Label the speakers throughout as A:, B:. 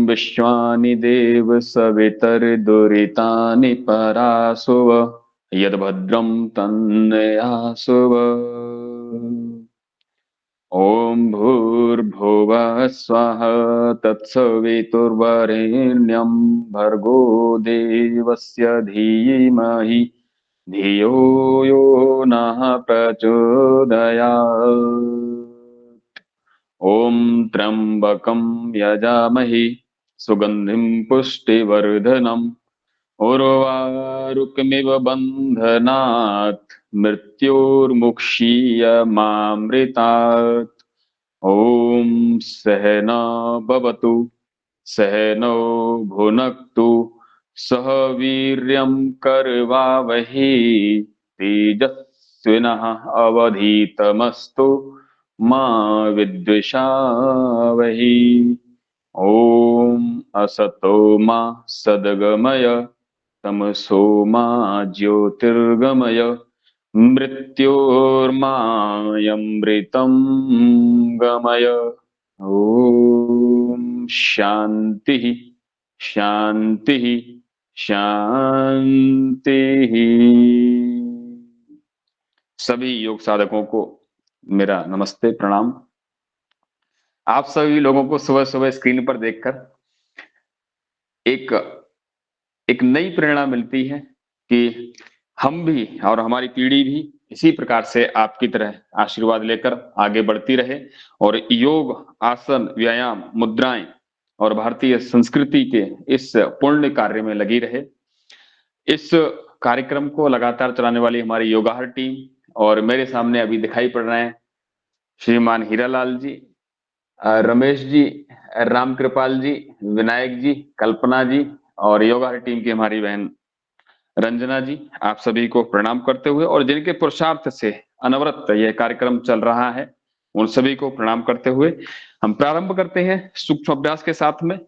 A: विश्वानि देव सवितर्दुरितानि परासुव यद्भद्रं तन्नयासुव। ॐ भूर्भुवः स्वः तत्सवितुर्वरेण्यं भर्गो देवस्य धीमहि धियो यो नः प्रचोदयात्। ॐ त्र्यम्बकं यजामहे सुगन्धिं पुष्टिवर्धनम् उर्वारुकमिव बन्धनात् मृत्योर्मुक्षीयमामृतात्। ॐ सहना भवतु सहनौ भुनक्तु सह वीर्यं करवावहै तेजस्विनः अवधीतमस्तु मा विद्विषावहै। ॐ असतो मा सद्गमय तमसो मा ज्योतिर्गमय मृत्योर्मायमृतं गमय। ओम शांति शांति शांति। सभी योग साधकों को मेरा नमस्ते प्रणाम। आप सभी लोगों को सुबह सुबह स्क्रीन पर देखकर एक नई प्रेरणा मिलती है कि हम भी और हमारी पीढ़ी भी इसी प्रकार से आपकी तरह आशीर्वाद लेकर आगे बढ़ती रहे और योग, आसन, व्यायाम, मुद्राएं और भारतीय संस्कृति के इस पुण्य कार्य में लगी रहे। इस कार्यक्रम को लगातार चलाने वाली हमारी योगाहर टीम और मेरे सामने अभी दिखाई पड़ रहे हैं श्रीमान हीरालाल जी, रमेश जी, राम कृपाल जी, विनायक जी, कल्पना जी और योगाहर टीम की हमारी बहन रंजना जी, आप सभी को प्रणाम करते हुए और जिनके पुरुषार्थ से अनवरत यह कार्यक्रम चल रहा है उन सभी को प्रणाम करते हुए हम प्रारंभ करते हैं सूक्ष्म अभ्यास के साथ में।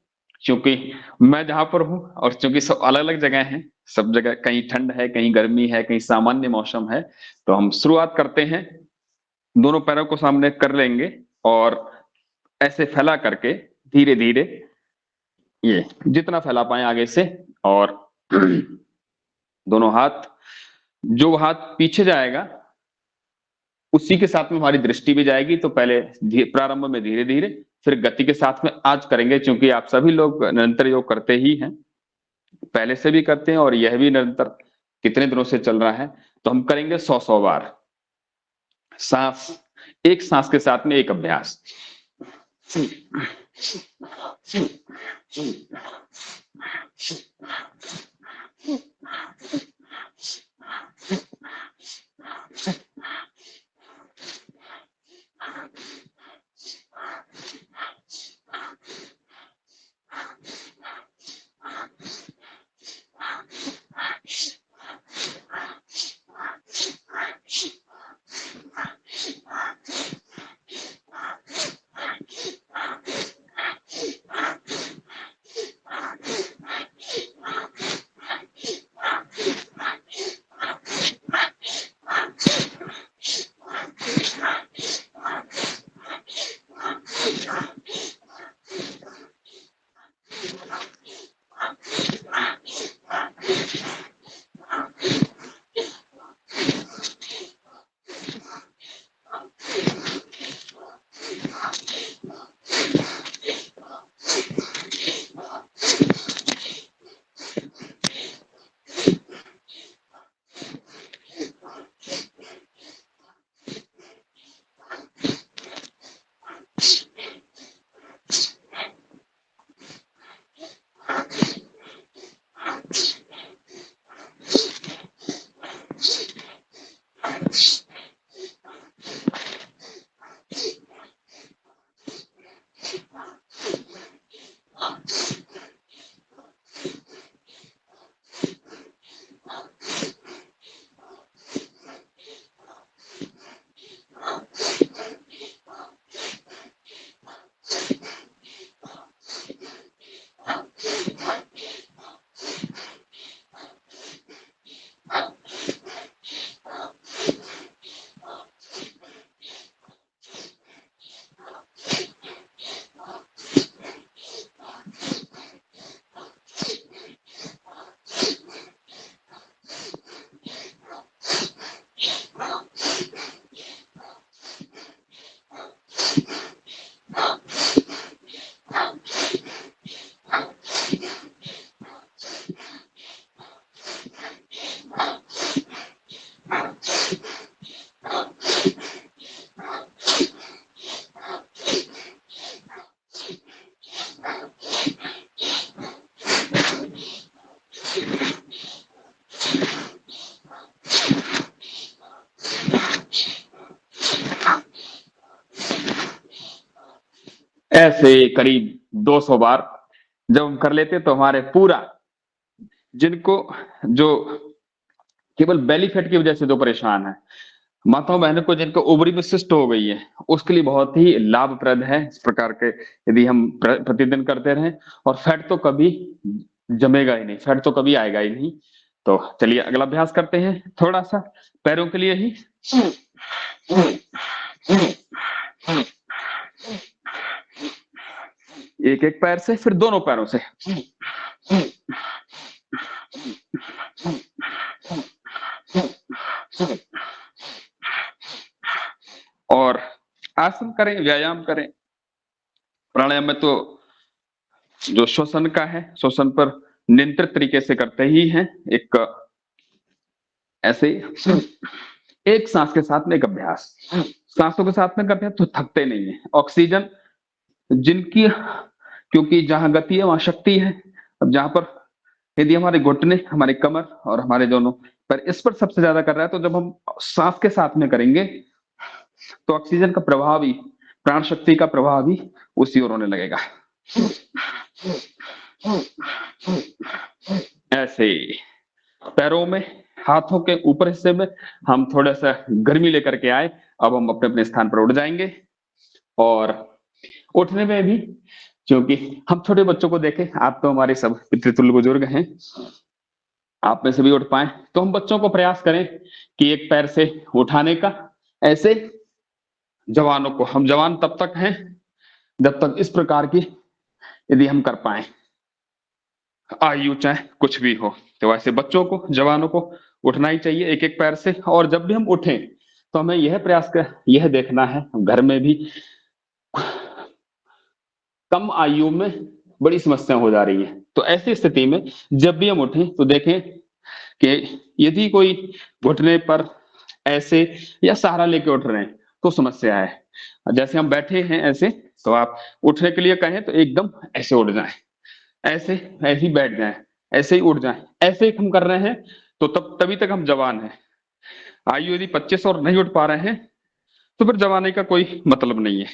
A: क्योंकि मैं जहां पर हूं और क्योंकि सब अलग अलग जगह हैं, सब जगह कहीं ठंड है, कहीं गर्मी है, कहीं सामान्य मौसम है, तो हम शुरुआत करते हैं। दोनों पैरों को सामने कर लेंगे और ऐसे फैला करके धीरे धीरे ये जितना फैला पाए आगे से, और दोनों हाथ, जो हाथ पीछे जाएगा उसी के साथ में हमारी दृष्टि भी जाएगी। तो पहले प्रारंभ में धीरे धीरे, फिर गति के साथ में आज करेंगे। क्योंकि आप सभी लोग निरंतर योग करते ही हैं, पहले से भी करते हैं और यह भी निरंतर कितने दिनों से चल रहा है। तो हम करेंगे 100 बार सांस, एक सांस के साथ में एक अभ्यास। ऐसे करीब 200 बार जब हम कर लेते तो हमारे पूरा, जिनको जो केवल बेली फैट की वजह से जो परेशान है, माताओं बहनों को जिनको ओवरी में सिस्ट हो गई है, उसके लिए बहुत ही लाभप्रद है इस प्रकार के, यदि हम प्रतिदिन करते रहें। और फैट तो कभी जमेगा ही नहीं, फैट तो कभी आएगा ही नहीं। तो चलिए अगला अभ्यास करते हैं, थोड़ा सा पैरों के लिए ही। एक एक पैर से, फिर दोनों पैरों से। और आसन करें, व्यायाम करें। प्राणायाम में तो जो श्वसन का है, श्वसन पर नियंत्रित तरीके से करते ही हैं। एक ऐसे एक सांस के साथ में एक अभ्यास, सांसों के साथ में एक अभ्यास, तो थकते नहीं है। ऑक्सीजन जिनकी, क्योंकि जहां गति है वहां शक्ति है। अब जहां पर यदि हमारे घुटने, हमारे कमर और हमारे दोनों पर, इस पर सबसे ज्यादा कर रहा है, तो जब हम सांस के साथ में करेंगे तो ऑक्सीजन का प्रभाव ही, प्राण शक्ति का प्रभाव ही उसी ओर होने लगेगा। ऐसे पैरों में, हाथों के ऊपर हिस्से में हम थोड़ा सा गर्मी लेकर के आए। अब हम अपने अपने स्थान पर उठ जाएंगे। और उठने में भी, क्योंकि हम छोटे बच्चों को देखें, आप तो हमारे सब पितृतुल्य बुजुर्ग हैं, आप में से भी उठ पाए, तो हम बच्चों को प्रयास करें कि एक पैर से उठाने का। ऐसे जवानों को, हम जवान तब तक हैं जब तक इस प्रकार की यदि हम कर पाए, आयु चाहे कुछ भी हो। तो वैसे बच्चों को, जवानों को उठना ही चाहिए एक एक पैर से। और जब भी हम उठें तो हमें यह प्रयास कर, यह देखना है, घर में भी कम आयु में बड़ी समस्या हो जा रही है। तो ऐसी स्थिति में जब भी हम उठें तो देखें कि यदि कोई घुटने पर ऐसे या सहारा लेके उठ रहे हैं तो समस्या है। जैसे हम बैठे हैं ऐसे, तो आप उठने के लिए कहें तो एकदम ऐसे उठ जाएं, ऐसे ऐसे ही बैठ जाएं, ऐसे ही उठ जाएं। ऐसे ही हम कर रहे हैं तो तब तभी तक हम जवान हैं। आयु यदि 25 और नहीं उठ पा रहे हैं तो फिर जवानी का कोई मतलब नहीं है।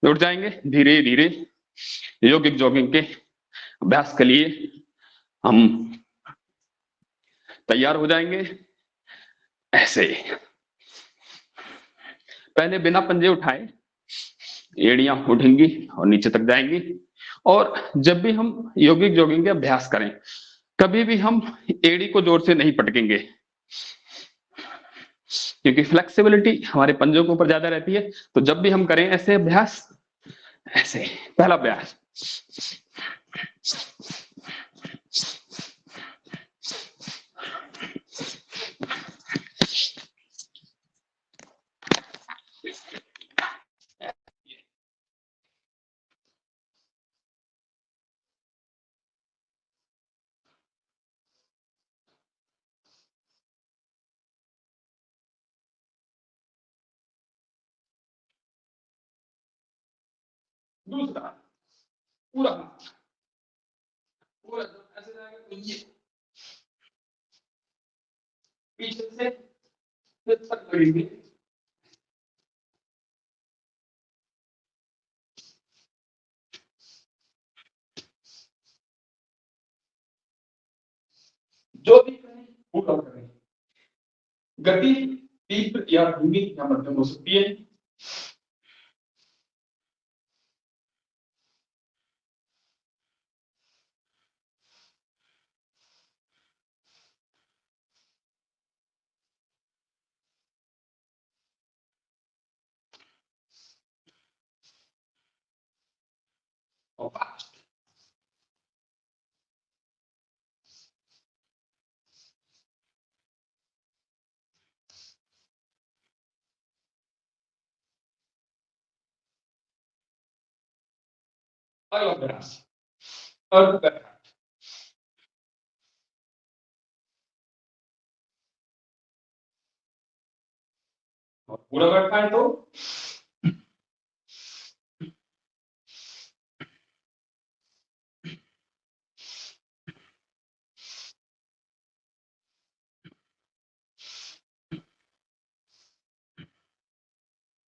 A: उठ जाएंगे धीरे धीरे। योगिक जॉगिंग के अभ्यास के लिए हम तैयार हो जाएंगे। ऐसे पहले बिना पंजे उठाए एड़ियां उठेंगी और नीचे तक जाएंगी। और जब भी हम योगिक जॉगिंग के अभ्यास करें, कभी भी हम एड़ी को जोर से नहीं पटकेंगे, क्योंकि फ्लेक्सिबिलिटी हमारे पंजों के ऊपर ज्यादा रहती है। तो जब भी हम करें ऐसे अभ्यास, ऐसे पहला अभ्यास, दूसरा पूरा पूरा ऐसे जाएगा तो ये पीछे से फिर तक लगेंगे। जो भी करें पूरा करें। गति तीव्र या धीमी या मध्यम हो सकती है। और फास्ट। अगला अभ्यास अर्ध बैठक। और पूरा बैठा है तो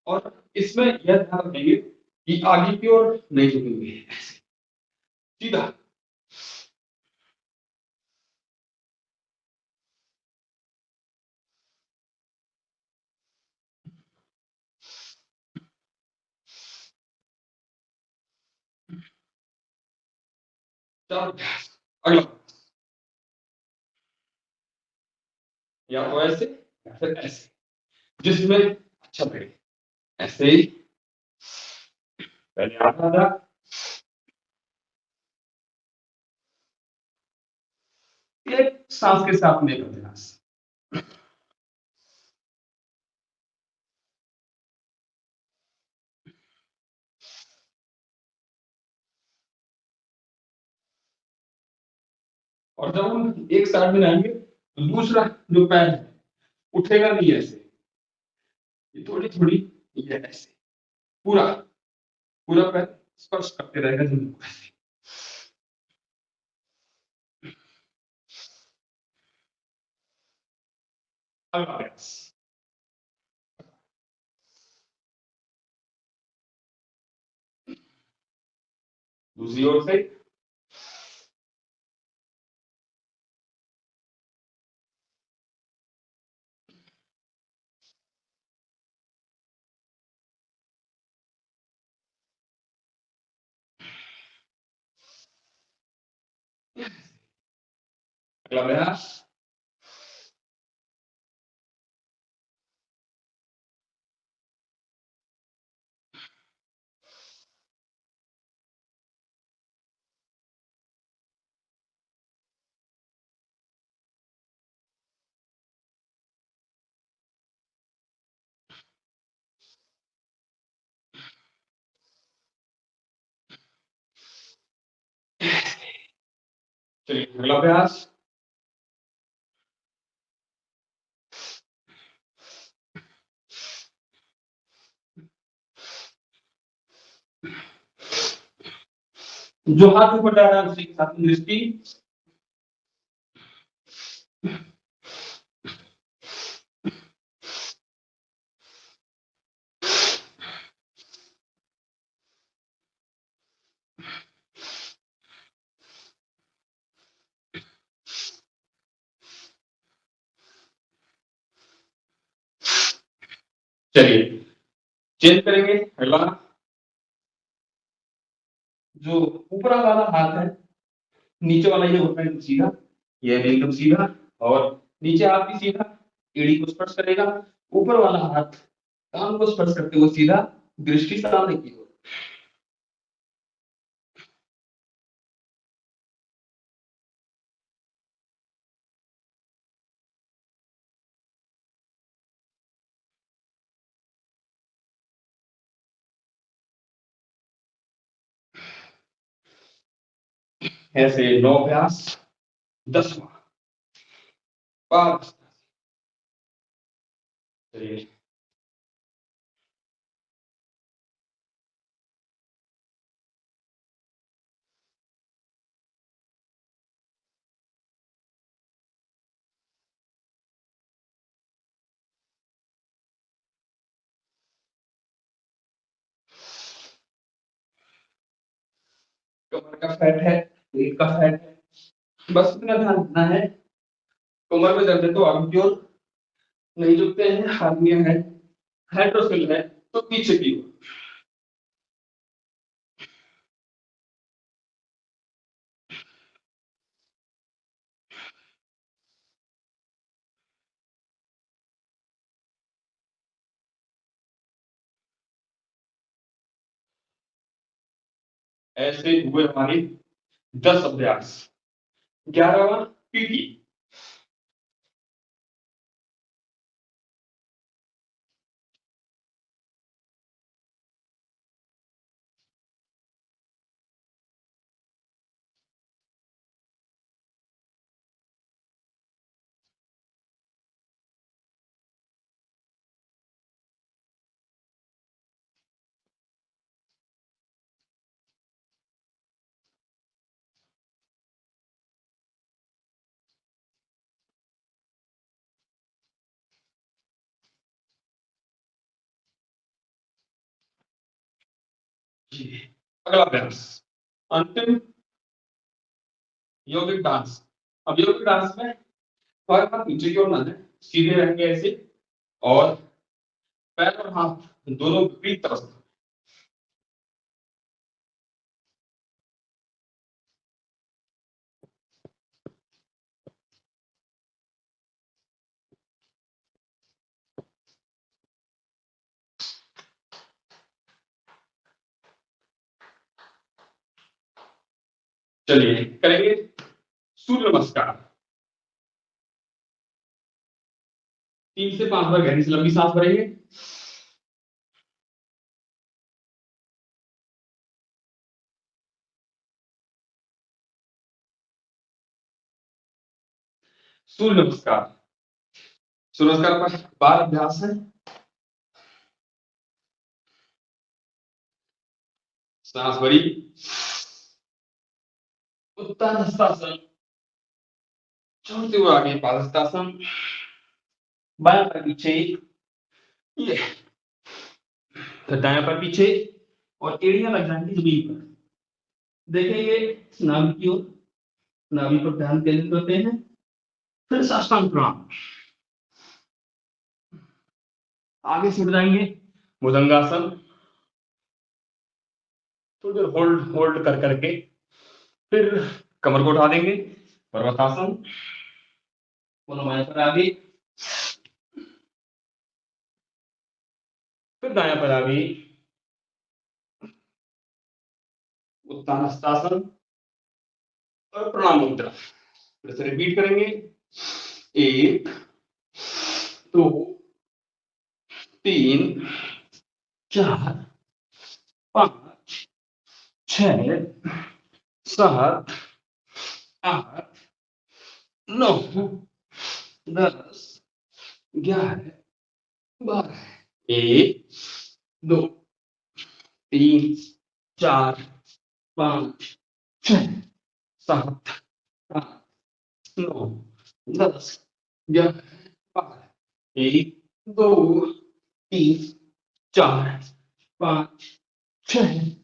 A: और इसमें यह ध्यान रखेंगे कि आगे की ओर नहीं झुकेंगे, ऐसे सीधा। चार अभ्यास। अगला, या तो ऐसे या फिर ऐसे, जिसमें अच्छा लगे। ऐसे ही पहले आधा आधा, एक सांस के साथ में एक अभ्यास। और जब हम एक साइड में रहेंगे तो दूसरा जो पैर है उठेगा नहीं ऐसे, ये थोड़ी थोड़ी, ये ऐसे, पूरा पूरा पैर स्पर्श करते रहेगा जमीन को ऐसे। अगला अभ्यास, दूसरी ओर से। अगला अभ्यास, चलिए अगला अभ्यास, जो हाथ ऊपर जा रहा है उसी के साथ में दृष्टि। चलिए चेंज करेंगे। अगला, जो ऊपर वाला हाथ है, नीचे वाला ये होता है एकदम सीधा, ये है एकदम सीधा, और नीचे हाथ भी सीधा, एड़ी को स्पर्श करेगा। ऊपर वाला हाथ कान को स्पर्श करते हुए सीधा, दृष्टि सामने की ओर। ऐसे 9 अभ्यास। 10वां पाद। चलिए कमर का फैट है, पेट का फैट है, बस इतना ध्यान रखना है। कमर में दर्द है तो आगे की ओर नहीं झुकते हैं, हार्निया है, हाइड्रोसिल है तो पीछे की ओर। ऐसे हुए हमारे 10 अभ्यास। 11वां पीटी। अगला अभ्यास अंतिम यौगिक डांस। अब यौगिक डांस में पैर हाथ नीचे की ओर ना जाए, सीधे रहेंगे ऐसे, और पैर और हाथ दोनों विपरीत तरफ। चलिए करेंगे सूर्य नमस्कार। 3 से 5 बार गहरी से लंबी सांस भरेंगे। सूर्य नमस्कार। सूर्य नमस्कार का बार अभ्यास है। सांस भरी, उत्तान हस्तासन, छोड़ते हुए आगे पादहस्तासन, बायां पैर पीछे, ये फिर दायां पैर पीछे, और एड़ियां लग जाएंगी जमीन पर। देखेंगे नाभि की ओर, नाभि पर ध्यान केंद्रित करते हैं। फिर साष्टांग प्रणाम, आगे से उठ जाएंगे भुजंगासन, थोड़ी देर होल्ड होल्ड कर करके फिर कमर को उठा देंगे, पर्वतासन, पुनः बाएं पर आगे, फिर दायां पर आगे, उत्तान हस्तासन और प्रणाम मुद्रा। फिर से रिपीट करेंगे, 1 2 3 4 5 6 7 8 9 10 11 12। 1 2 3 4 5 6 7 8 9 10 11 12। 1 2 3 4 5 6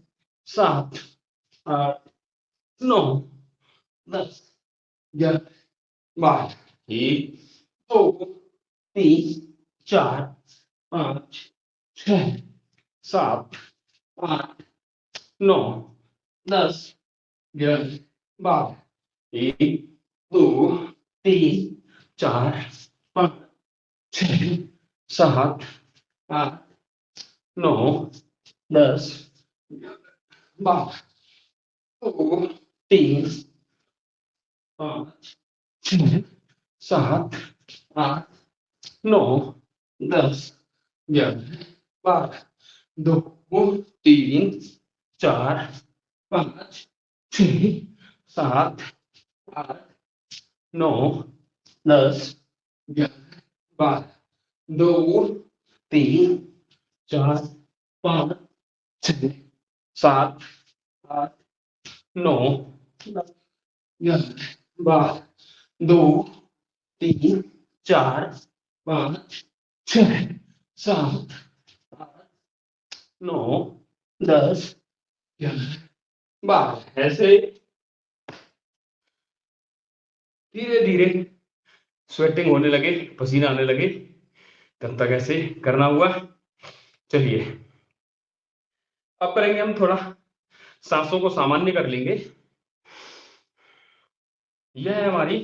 A: 7 8 9 10 11 12। 1 2 3 4 5 6 7 8 9 10 11 12। 1 2 3 4 5 6 7 8 9 10 12। 2 3 5 6 7 8 9 10 11 12। 2 3 4 5 6 7 8 9 10 11 12। 2 3 4 5 6 7 8 9 10 11 12। 2 3 4 5 6 7 8 9 10 11 12। ऐसे धीरे धीरे स्वेटिंग होने लगे, पसीना आने लगे, तब तक ऐसे करना हुआ। चलिए अब करेंगे हम थोड़ा सांसों को सामान्य कर लेंगे। यह है हमारी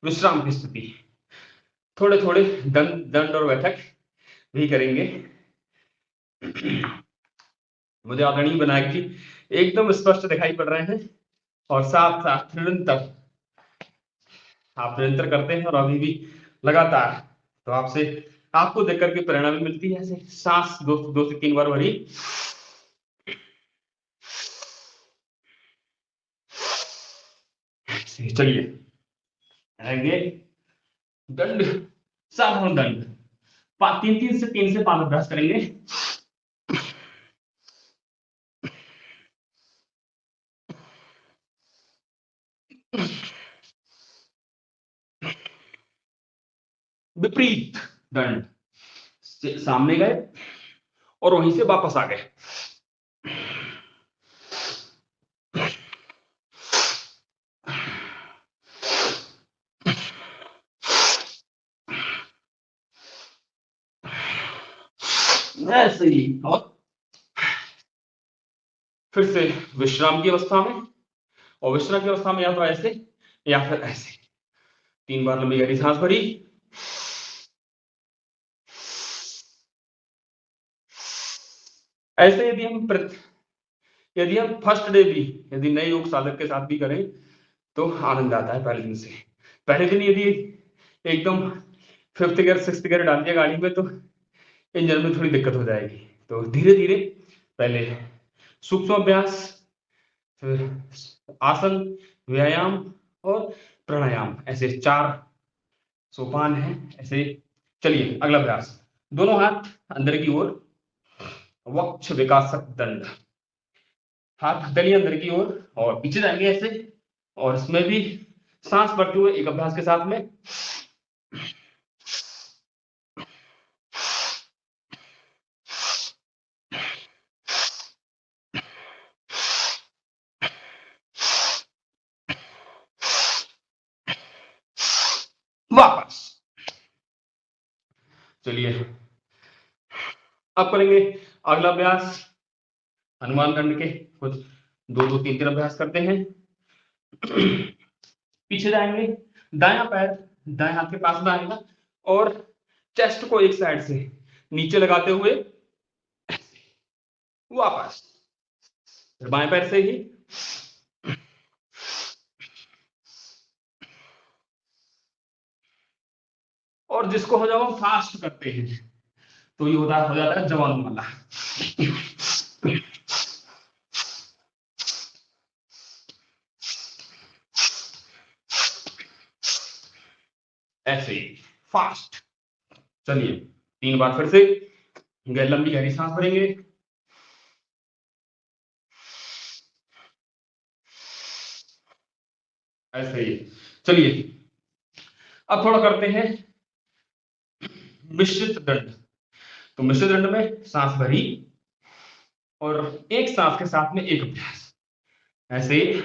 A: विश्राम की स्थिति। थोड़े थोड़े दंड और बैठक भी करेंगे। मुझे आदरणीय विनायक जी एकदम स्पष्ट दिखाई पड़ रहे हैं, और साथ साथ निरंतर आप निरंतर करते हैं, और अभी भी लगातार। तो आपसे आपको देख करके प्रेरणा भी मिलती है। ऐसे सांस 2 से 3 बार भरी, चलिए रहेंगे दंड, साधारण दंड 3 से 5 अभ्यास करेंगे। विपरीत दंड, सामने गए और वहीं से वापस आ गए। ऐसे ही। और फिर से विश्राम की अवस्था में, और विश्राम की अवस्था में या तो ऐसे या फिर ऐसे। 3 बार लंबी गहरी सांस भरी, ऐसे यदि हम फर्स्ट डे भी यदि नए योग साधक के साथ भी करें तो आनंद आता है पहले दिन से। पहले दिन यदि एकदम 5th गियर 6th गियर डाल दिया गाड़ी में तो इंजन में थोड़ी दिक्कत हो जाएगी। तो धीरे धीरे पहले सूक्ष्म अभ्यास, फिर आसन, व्यायाम और प्राणायाम, ऐसे 4 सोपान है। ऐसे चलिए अगला अभ्यास, दोनों हाथ अंदर की ओर, वक्ष विकासक दंड, हाथ हथेली अंदर की ओर और पीछे जाएंगे ऐसे। और इसमें भी सांस भरते हुए एक अभ्यास के साथ में वापस। चलिए अब करेंगे अगला अभ्यास हनुमान दंड के, कुछ 2-2 3-3 अभ्यास करते हैं। पीछे जाएंगे, दायां पैर दाएं हाथ के पास में आएगा और चेस्ट को एक साइड से नीचे लगाते हुए वापस, फिर बाएं पैर से ही, और जिसको हो जाओ फास्ट करते हैं तो ये हो जाता है जवान वाला। ऐसे ही फास्ट। चलिए 3 बार फिर से लंबी गहरी सांस भरेंगे, ऐसे ही। चलिए अब थोड़ा करते हैं मिश्रित दंड। तो मिश्रित दंड में सांस भरी और एक सांस के साथ में एक अभ्यास, ऐसे ही।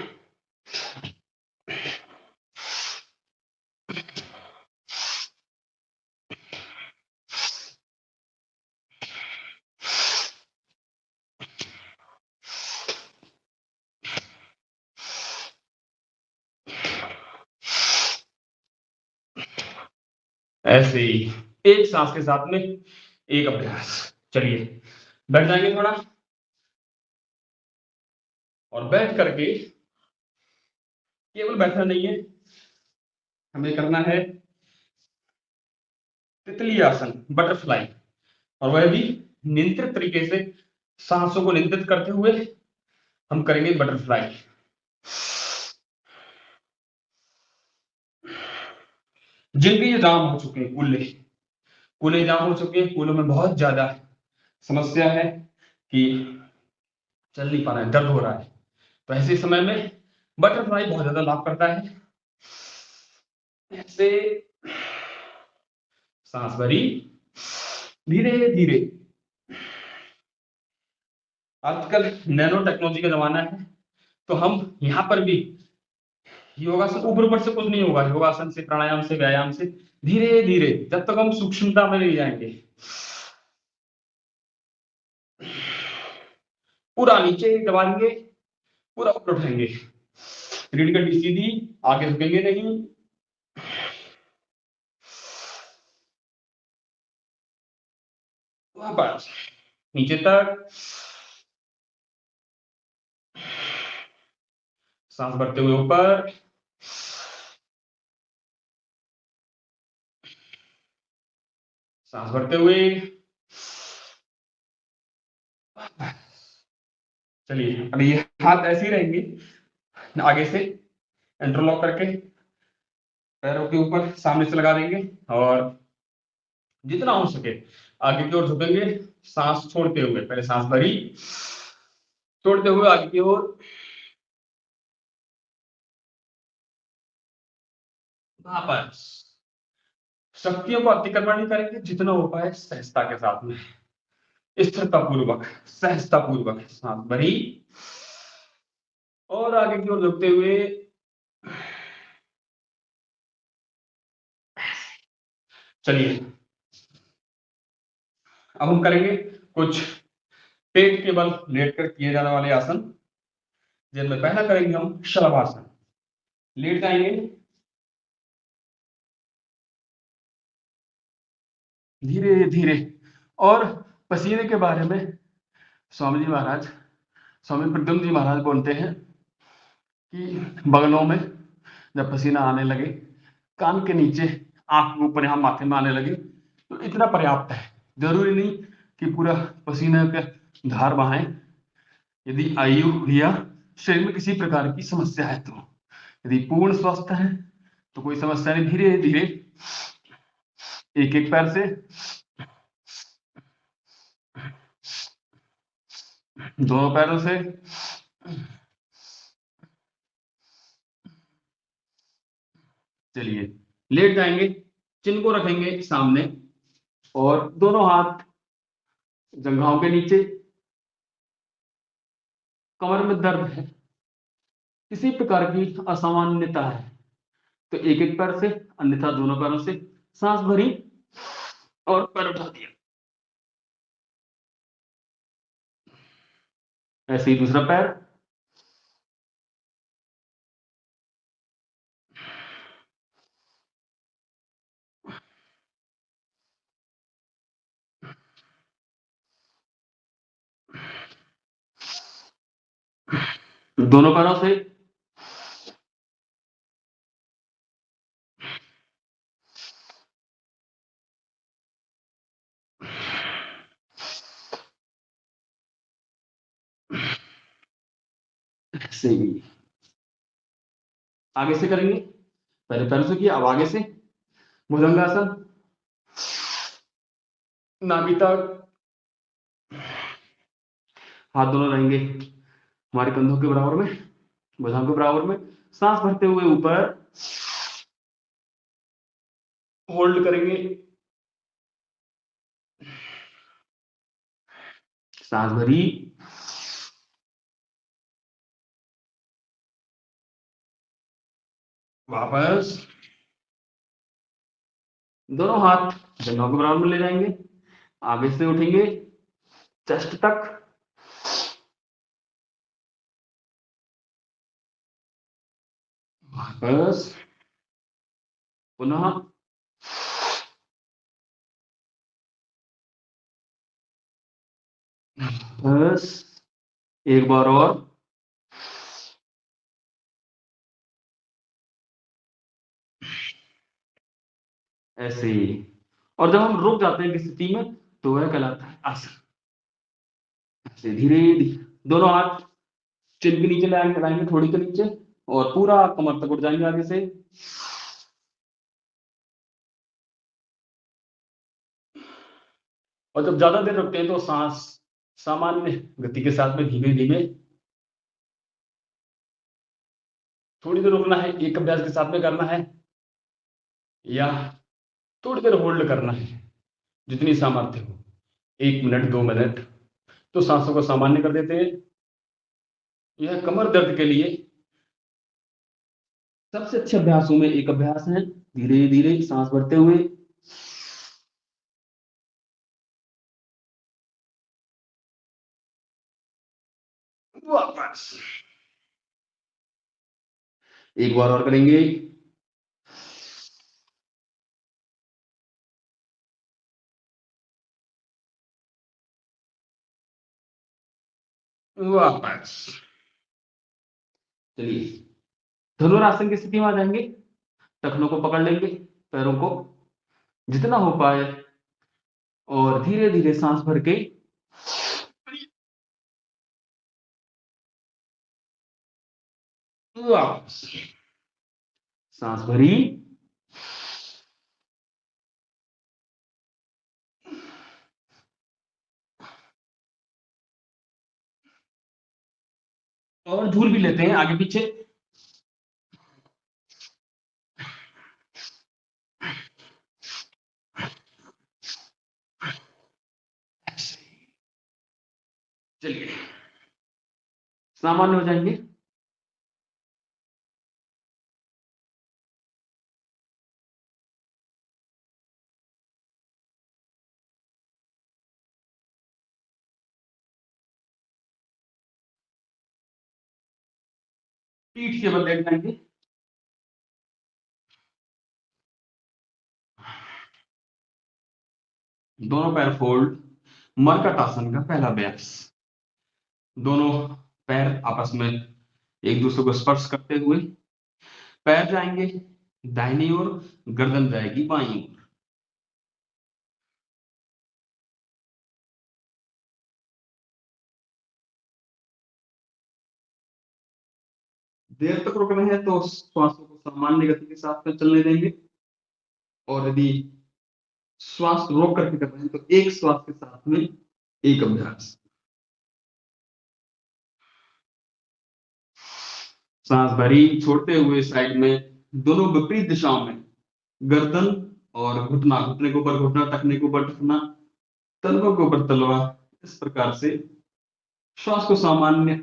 A: ऐसे ही एक सांस के साथ में एक अभ्यास। चलिए बैठ जाएंगे थोड़ा, और बैठ करके केवल बैठना नहीं है, हमें करना है तितली आसन, बटरफ्लाई, और वह भी नियंत्रित तरीके से सांसों को नियंत्रित करते हुए हम करेंगे बटरफ्लाई। जिनके ये जाम हो चुके हैं, कूल्हे जाम हो चुके हैं, कूलों में बहुत ज्यादा समस्या है कि चल नहीं पा रहा है, दर्द हो रहा है, तो ऐसे समय में बटरफ्लाई बहुत ज्यादा लाभ करता है। ऐसे सांस भरी, धीरे धीरे। आजकल नैनो टेक्नोलॉजी का जमाना है, तो हम यहाँ पर भी योगासन ऊपर ऊपर से कुछ नहीं होगा, योगासन से, प्राणायाम से, व्यायाम से धीरे धीरे, जब तक हम सूक्ष्मता में नहीं जाएंगे, पूरा नीचे दबाएंगे, पूरा ऊपर उठाएंगे, रीढ़ की हड्डी सीधी, आगे झुकेंगे नहीं, वापस नीचे तक, सांस भरते हुए ऊपर, सांस भरते हुए। चलिए अब ये हाथ ऐसे ही रहेंगे, आगे से इंटरलॉक करके पैरों के ऊपर सामने से लगा देंगे, और जितना हो सके आगे की ओर झुकेंगे, सांस छोड़ते हुए। पहले सांस भरी, छोड़ते हुए आगे की ओर, वापस। शक्तियों को अतिक्रमण नहीं करेंगे, जितना हो पाए सहजता के साथ में, स्थिरता पूर्वक, सहजता पूर्वक सांस भरी और आगे की ओर झुकते हुए। चलिए अब हम करेंगे
B: कुछ पेट के बल लेटकर किए जाने वाले आसन, जिनमें पहला करेंगे हम शलभासन। लेट जाएंगे, धीरे धीरे। और पसीने के बारे में स्वामी जी महाराज, स्वामी प्रद्युम्न जी महाराज बोलते हैं कि बगलों में जब पसीना आने लगे, कान के नीचे, आंख के ऊपर, यहाँ माथे में आने लगे, तो इतना पर्याप्त है। जरूरी नहीं कि पूरा पसीने का धार बहाएं। यदि आयु या शरीर में किसी प्रकार की समस्या है, तो यदि पूर्ण स्वस्थ है तो कोई समस्या नहीं। धीरे धीरे एक एक पैर से, दोनों पैरों से, चलिए लेट जाएंगे, चिन्ह को रखेंगे सामने और दोनों हाथ जंघाओं के नीचे। कमर में दर्द है, किसी प्रकार की असामान्यता है, तो एक एक पैर से, अन्यथा दोनों पैरों से सांस भरी और पैर उठा दिया। ऐसे ही दूसरा पैर, दोनों पैरों से, ऐसे ही आगे से करेंगे। पहले पैरों से किया, अब आगे से भुजंगासन। नाभि तक हाथ दोनों रहेंगे हमारे कंधों के बराबर में, भुजाओं के बराबर में। सांस भरते हुए ऊपर होल्ड करेंगे, सांस भरी, वापस। दोनों हाथ जंघों के बराबर में ले जाएंगे, आगे से उठेंगे चेस्ट तक, वापस, पुनः, बस एक बार और, ऐसे ही। और जब हम रुक जाते हैं किसी स्थिति में, तो वह कहलाता है आसन। ऐसे धीरे धीरे दोनों हाथ चिन के नीचे लाएंगे, लाएंगे थोड़ी के नीचे, और पूरा कमर तक उठ जाएंगे आगे से। और जब ज्यादा देर रुकते हैं तो सांस सामान्य गति के साथ में धीमे धीमे, थोड़ी देर रुकना है, एक अभ्यास के साथ में करना है, या थोड़ी देर होल्ड करना है, जितनी सामर्थ्य हो, 1 मिनट 2 मिनट, तो सांसों को सामान्य कर देते हैं। यह कमर दर्द के लिए सबसे अच्छे अभ्यासों में एक अभ्यास है। धीरे धीरे सांस भरते हुए, वापस। एक बार और करेंगे, वापस। चलिए धनुरासन की स्थिति में आ जाएंगे, टखनों को पकड़ लेंगे, पैरों को जितना हो पाए, और धीरे धीरे सांस भर के वापस। सांस भरी, और झूल भी लेते हैं आगे पीछे। चलिए सामान्य हो जाएंगे। पीठ के बल लेट जाएंगे, दोनों पैर फोल्ड, मरकट आसन का पहला अभ्यास। दोनों पैर आपस में एक दूसरे को स्पर्श करते हुए पैर जाएंगे दाहिनी ओर, गर्दन जाएगी बाईं ओर। देर तक रुकना है तो श्वास को सामान्य गति के साथ में चलने देंगे, और यदि श्वास रोक करके कर रहे हैं तो एक श्वास के साथ में एक अभ्यास। सांस भरी छोड़ते हुए साइड में दोनों विपरीत दिशाओं में गर्दन और घुटना, घुटने के ऊपर घुटना, टखने के ऊपर टखना, तलवों के ऊपर तलवा, इस प्रकार से श्वास को सामान्य।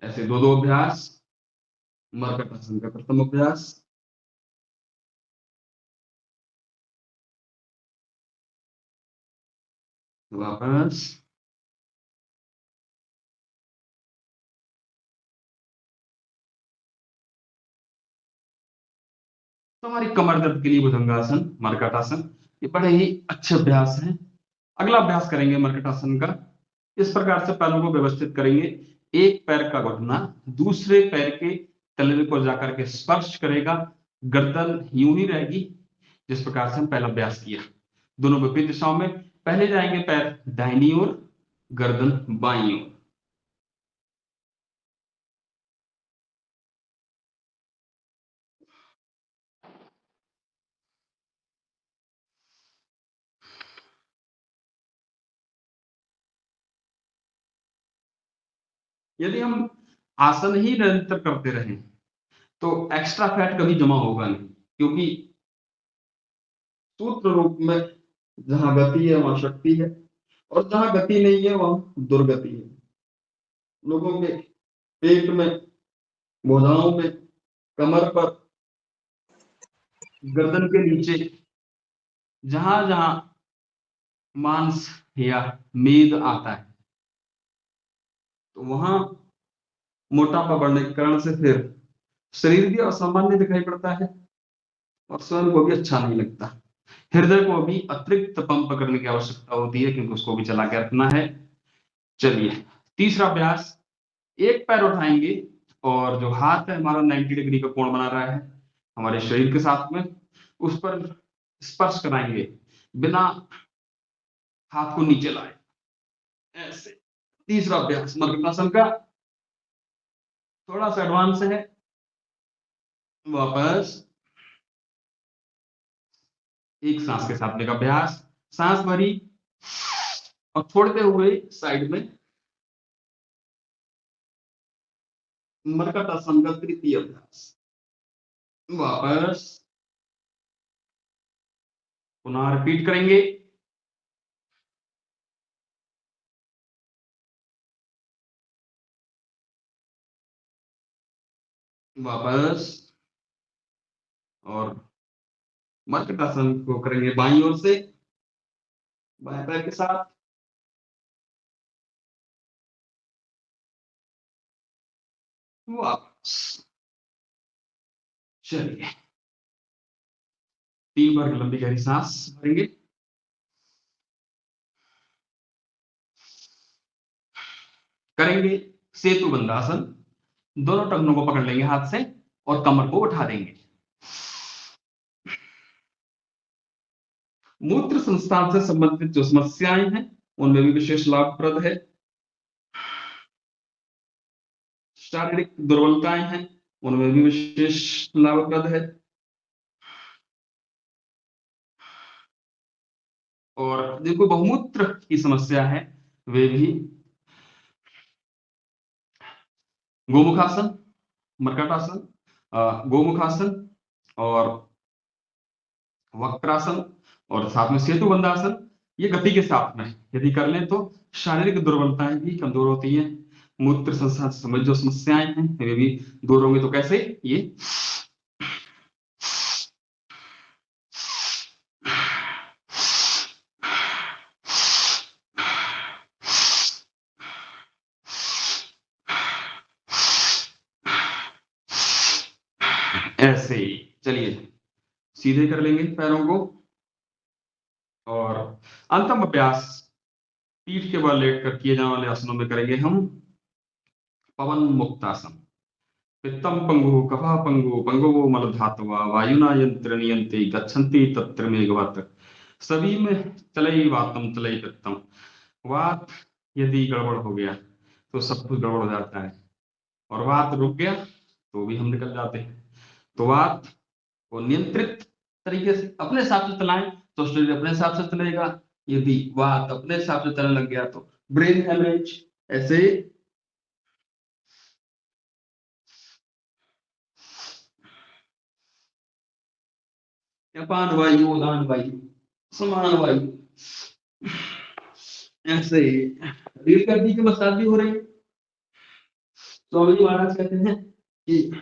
B: ऐसे दो दो अभ्यास। मरकट आसन का प्रथम अभ्यास, वापस, तो हमारी कमर दर्द के लिए भुजंगासन, मरकट आसन, ये बड़े ही अच्छे अभ्यास हैं। अगला अभ्यास करेंगे मरकट आसन का। इस प्रकार से पैरों को व्यवस्थित करेंगे, एक पैर का घुटना दूसरे पैर के तलवे को जाकर के स्पर्श करेगा, गर्दन यूं ही रहेगी जिस प्रकार से हम पहला अभ्यास किया। दोनों विपरीत दिशाओं में, पहले जाएंगे पैर दाहिनी ओर, गर्दन बाईं ओर। यदि हम आसन ही निरंतर करते रहें तो एक्स्ट्रा फैट कभी जमा होगा नहीं, क्योंकि सूत्र रूप में जहां गति है वहां शक्ति है, और जहां गति नहीं है वहां दुर्गति है। लोगों के पेट में, भुजाओं में, कमर पर, गर्दन के नीचे, जहां जहां मांस या मेद आता है तो वहां मोटापा बढ़ने के कारण से फिर शरीर भी असामान्य दिखाई पड़ता है और स्वयं को भी अच्छा नहीं लगता। हृदय को भी अतिरिक्त पंप करने की आवश्यकता होती है, क्योंकि उसको भी चला के रखना है। चलिए, तीसरा अभ्यास, एक पैर उठाएंगे और जो हाथ है हमारा 90 डिग्री का कोण बना रहा है हमारे शरीर के साथ में, उस पर स्पर्श कराएंगे बिना हाथ को नीचे लाए, ऐसे। तीसरा अभ्यास मर्कटासन का, थोड़ा सा एडवांस है। वापस, एक सांस के साथ का अभ्यास, सांस भरी और छोड़ते हुए साइड में मर्कटासन का तृतीय अभ्यास। वापस, पुनः रिपीट करेंगे। वापस, और मर्कटासन को करेंगे बाईं ओर से, बाएं पैर के साथ। वापस, चलिए, 3 बार लंबी गहरी सांस भरेंगे। करेंगे सेतु बंधासन, दोनों टखनों को पकड़ लेंगे हाथ से और कमर को उठा देंगे। मूत्र संस्थान से संबंधित जो समस्याएं हैं उनमें भी विशेष लाभप्रद है। शारीरिक दुर्बलताएं हैं उनमें भी विशेष लाभप्रद है। और जिनको बहुमूत्र की समस्या है वे भी गोमुखासन, मर्कटासन, गोमुखासन और वक्रासन और साथ में सेतु बंधासन, ये गति के साथ में यदि कर लें तो शारीरिक दुर्बलताएं भी कमजोर होती हैं। मूत्र संस्थान से संबंधित जो समस्याएं हैं वे भी दूर होंगे। तो कैसे? ये ऐसे। चलिए सीधे कर लेंगे पैरों को और अंतिम अभ्यास पीठ के बल लेट कर किए जाने वाले आसनों में करेंगे हम पवन मुक्तासन। पित्तम पंगु कफः पंगु पंगु मल धातवा वायुना यंत्र नियंते गच्छन्ति तत्र मेघवत्। सभी में चलई वातम चलई पित्तम। वात यदि गड़बड़ हो गया तो सब कुछ गड़बड़ हो जाता है, और वात रुक गया तो भी हम निकल जाते हैं। तो वात को नियंत्रित तरीके से अपने हिसाब से चलाएं तो शरीर अपने हिसाब से चलेगा। यदि वात अपने हिसाब से चलने लग गया तो ब्रेन हेमरेज। ऐसे अपान वायु उदान वायु समान वायु, ऐसे रीढ़ की हड्डी की मसाज भी हो रही है। स्वामी जी महाराज कहते हैं कि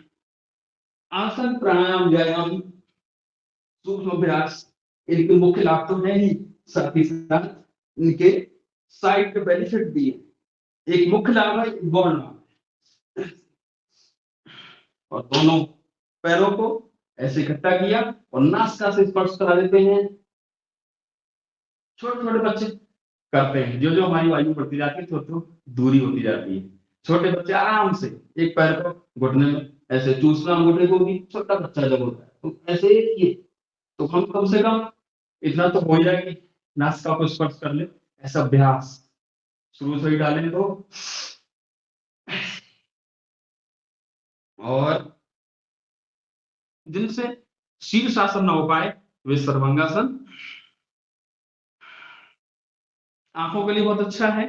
B: आसन प्राणायाम व्यायाम सूक्ष्म अभ्यास इनके मुख्य लाभ तो है ही, साथ ही साथ इनके साइड बेनिफिट भी है। एक मुख्य लाभ है, एक गौण लाभ है। और दोनों पैरों को ऐसे इकट्ठा किया और नासिका से स्पर्श करा देते हैं। छोटे छोटे बच्चे करते हैं, जो जो हमारी वायु बढ़ती जाती है तो दूरी होती जाती है। छोटे बच्चे आराम से एक पैर को घुटने में ऐसे चूसना, अंगूठे को भी, छोटा बच्चा जब होता है तो ऐसे ही किए तो हम कम से कम इतना तो हो जाए कि नासिका को स्पर्श कर ले। ऐसा अभ्यास शुरू से ही डालें तो। और जिनसे शीर्षासन ना हो पाए वे सर्वांगासन आंखों के लिए बहुत अच्छा है।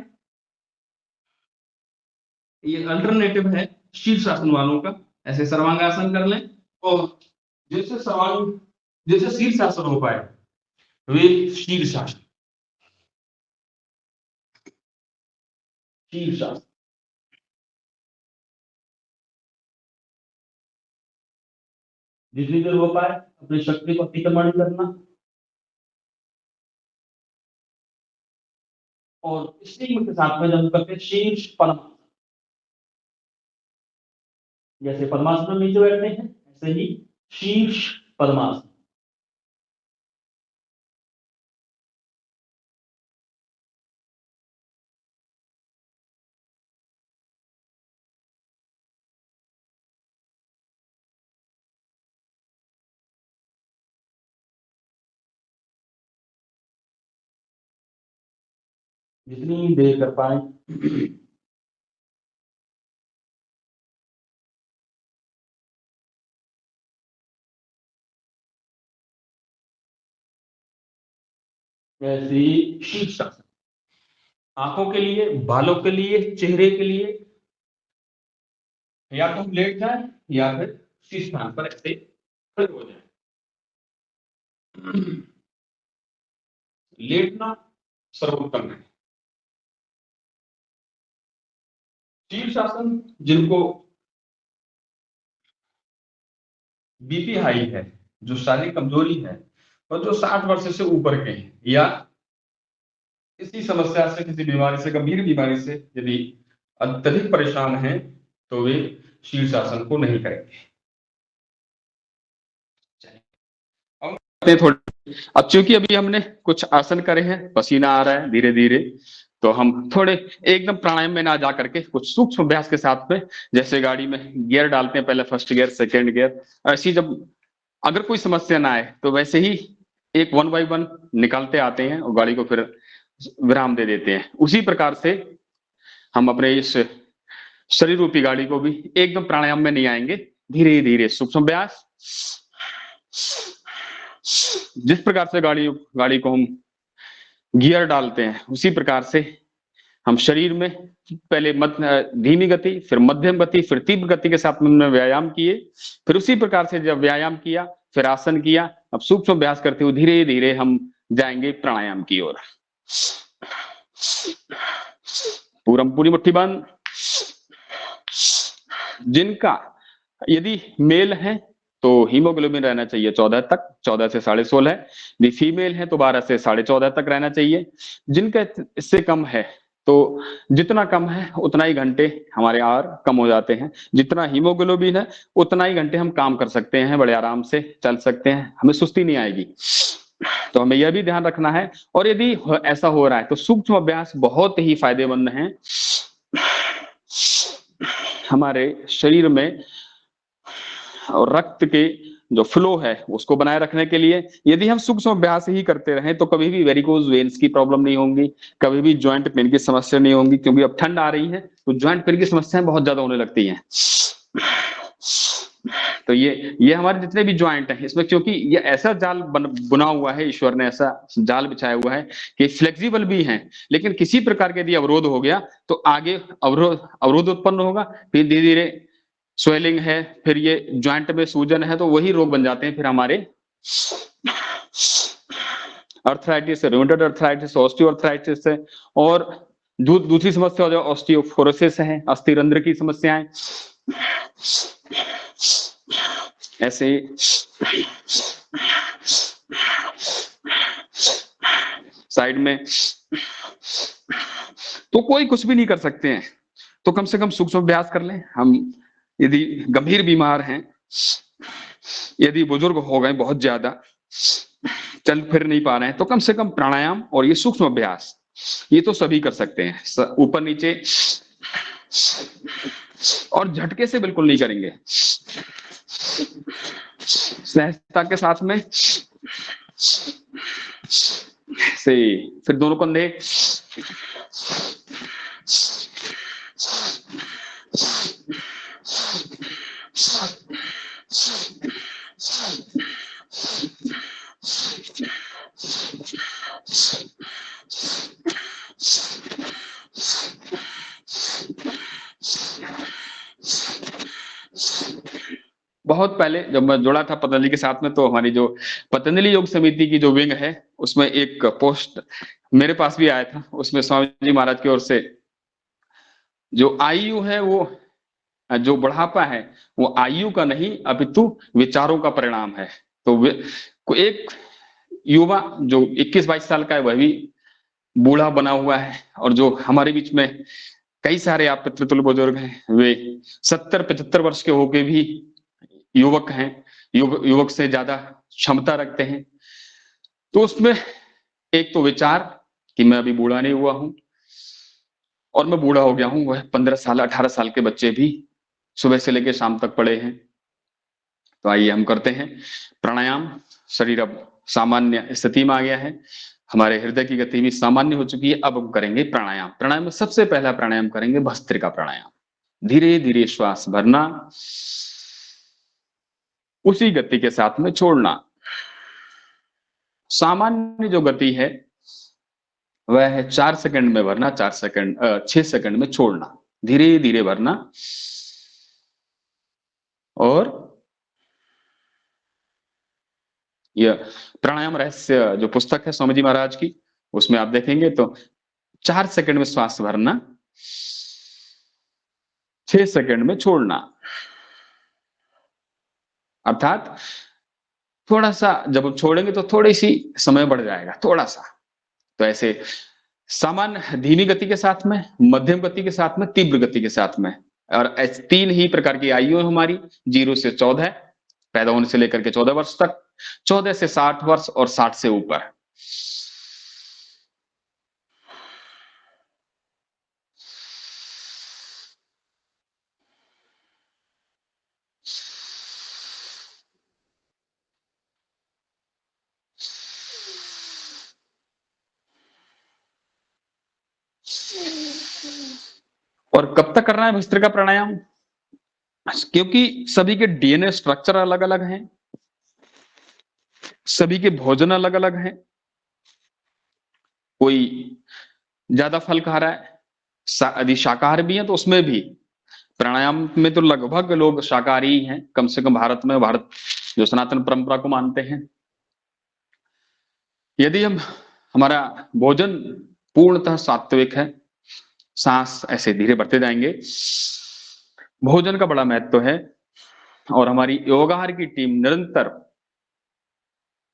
B: ये अल्टरनेटिव है शीर्षासन वालों का। ऐसे सर्वांगासन कर लें। और जिनसे शीर्षासन हो पाए वे शीर्षासन शीर्षासन जितनी देर हो पाए अपनी शक्ति को अतिक्रमण करना। और इसी के साथ में जब करते शीर्ष पद्मासन, जैसे पद्मासन में नीचे बैठते हैं ऐसे ही शीर्ष पद्मासन। जितनी देर कर पाए। ऐसे ही शीर्षासन आंखों के लिए, बालों के लिए, चेहरे के लिए, या तो हम लेट जाए या फिर शीर्ष स्थान पर ऐसे खड़े हो जाए। लेटना सर्वोत्तम है। शीर्षासन जिनको बीपी हाई है, जो शारीरिक कमजोरी है, और जो 60 वर्ष से ऊपर के हैं, या इसी समस्या से, किसी बीमारी से, गंभीर बीमारी से यदि अत्यधिक परेशान हैं तो वे शीर्षासन को नहीं करेंगे। थोड़े अब चूंकि अभी हमने कुछ आसन करे हैं, पसीना आ रहा है धीरे धीरे, तो हम थोड़े एकदम प्राणायाम में ना जा करके कुछ सूक्ष्म अभ्यास के साथ में, जैसे गाड़ी में गियर डालते हैं, पहले फर्स्ट गियर, सेकेंड गियर, ऐसी जब अगर कोई समस्या ना आए तो वैसे ही एक 1 बाय 1 निकालते आते हैं और गाड़ी को फिर विराम दे देते हैं। उसी प्रकार से हम अपने इस शरीर रूपी गाड़ी को भी एकदम प्राणायाम में नहीं आएंगे, धीरे धीरे सूक्ष्म अभ्यास। जिस प्रकार से गाड़ी को हम गियर डालते हैं उसी प्रकार से हम शरीर में पहले धीमी गति, फिर मध्यम गति, फिर तीव्र गति के साथ में व्यायाम किए। फिर उसी प्रकार से जब व्यायाम किया फिर आसन किया, अब सूक्ष्म अभ्यास करते हुए धीरे धीरे हम जाएंगे प्राणायाम की ओर। पूरी मुट्ठी बंद। जिनका यदि मेल है तो हीमोग्लोबिन रहना चाहिए 14 तक, 14 से 16.5। यदि फीमेल है तो 12 से 14.5 तक रहना चाहिए। जिनका इससे कम है
A: तो जितना कम है उतना ही घंटे हमारे और कम हो जाते हैं। जितना हीमोग्लोबिन है उतना ही घंटे हम काम कर सकते हैं, बड़े आराम से चल सकते हैं, हमें सुस्ती नहीं आएगी। तो हमें यह भी ध्यान रखना है। और यदि ऐसा हो रहा है तो सूक्ष्म अभ्यास बहुत ही फायदेमंद है हमारे शरीर में और रक्त के जो फ्लो है उसको बनाए रखने के लिए। यदि हम सूक्ष्म अभ्यास ही करते रहें तो कभी भी वेरिकोज वेन्स की प्रॉब्लम नहीं होगी, कभी भी जॉइंट पेन की समस्या नहीं होगी, क्योंकि अब ठंड आ रही है तो जॉइंट पेन की समस्याएं बहुत ज्यादा होने लगती हैं। तो ये हमारे जितने भी जॉइंट हैं इसमें, क्योंकि ये ऐसा जाल बुना हुआ है, ईश्वर ने ऐसा जाल बिछाया हुआ है कि फ्लेक्सिबल भी हैं, लेकिन किसी प्रकार के यदि अवरोध हो गया तो आगे अवरोध उत्पन्न होगा, फिर धीरे धीरे स्वेलिंग है, फिर ये जॉइंट में सूजन है, तो वही रोग बन जाते हैं फिर हमारे अर्थराइटिस, रूमेटॉइड अर्थराइटिस, ऑस्टियोआर्थराइटिस है। और दूसरी समस्या जो ऑस्टियोफोरोसिस है, अस्थिरंध्र की समस्याएं, ऐसे साइड में तो कोई कुछ भी नहीं कर सकते हैं। तो कम से कम सूक्ष्म अभ्यास कर लें। हम यदि गंभीर बीमार हैं, यदि बुजुर्ग हो गए बहुत ज्यादा, चल फिर नहीं पा रहे हैं, तो कम से कम प्राणायाम और ये सूक्ष्म अभ्यास ये तो सभी कर सकते हैं, ऊपर नीचे, और झटके से बिल्कुल नहीं करेंगे, सहजता के साथ में से। फिर दोनों कंधे बहुत पहले जब मैं जुड़ा था पतंजलि के साथ में, तो हमारी जो पतंजलि योग समिति की जो विंग है उसमें एक पोस्ट मेरे पास भी आया था। उसमें स्वामी जी महाराज की ओर से जो आयु है, वो जो बुढ़ापा है वो आयु का नहीं अपितु विचारों का परिणाम है। तो एक युवा जो 21-22 साल का है वह भी बूढ़ा बना हुआ है, और जो हमारे बीच में कई सारे आप पितृतुल्य बुजुर्ग हैं वे 70-75 वर्ष के होके भी युवक हैं, युवक से ज्यादा क्षमता रखते हैं। तो उसमें एक तो विचार कि मैं अभी बूढ़ा नहीं हुआ हूं और मैं बूढ़ा हो गया हूं, वह 15 साल 18 साल के बच्चे भी सुबह से लेकर शाम तक पड़े हैं। तो आइए हम करते हैं प्राणायाम। शरीर अब सामान्य स्थिति में आ गया है, हमारे हृदय की गति भी सामान्य हो चुकी है। अब हम करेंगे प्राणायाम। प्राणायाम में सबसे पहला प्राणायाम करेंगे भस्त्रिका प्राणायाम। धीरे धीरे श्वास भरना, उसी गति के साथ में छोड़ना। सामान्य जो गति है वह है 4 सेकंड में भरना, 6 सेकंड में छोड़ना। धीरे धीरे भरना। और यह प्राणायाम रहस्य जो पुस्तक है स्वामी जी महाराज की, उसमें आप देखेंगे तो 4 सेकंड में श्वास भरना, 6 सेकंड में छोड़ना। अर्थात थोड़ा सा जब हम छोड़ेंगे तो थोड़ी सी समय बढ़ जाएगा, थोड़ा सा। तो ऐसे सामान्य धीमी गति के साथ में, मध्यम गति के साथ में, तीव्र गति के साथ में। और ऐसे 3 ही प्रकार की आयु है हमारी, 0 से 14, पैदा होने से लेकर के 14 वर्ष तक, 14 से 60 वर्ष और 60 से ऊपर। और कब तक करना है भस्त्रिका प्राणायाम? क्योंकि सभी के डीएनए स्ट्रक्चर अलग अलग हैं, सभी के भोजन अलग अलग हैं। कोई ज्यादा फल खा रहा है, यदि शाकाहार भी है तो उसमें भी प्राणायाम में तो लगभग लोग शाकाहारी ही हैं, कम से कम भारत में, भारत जो सनातन परंपरा को मानते हैं। यदि हमारा भोजन पूर्णतः सात्विक है, सांस ऐसे धीरे बढ़ते जाएंगे, भोजन का बड़ा महत्व है। और हमारी योगाहार की टीम निरंतर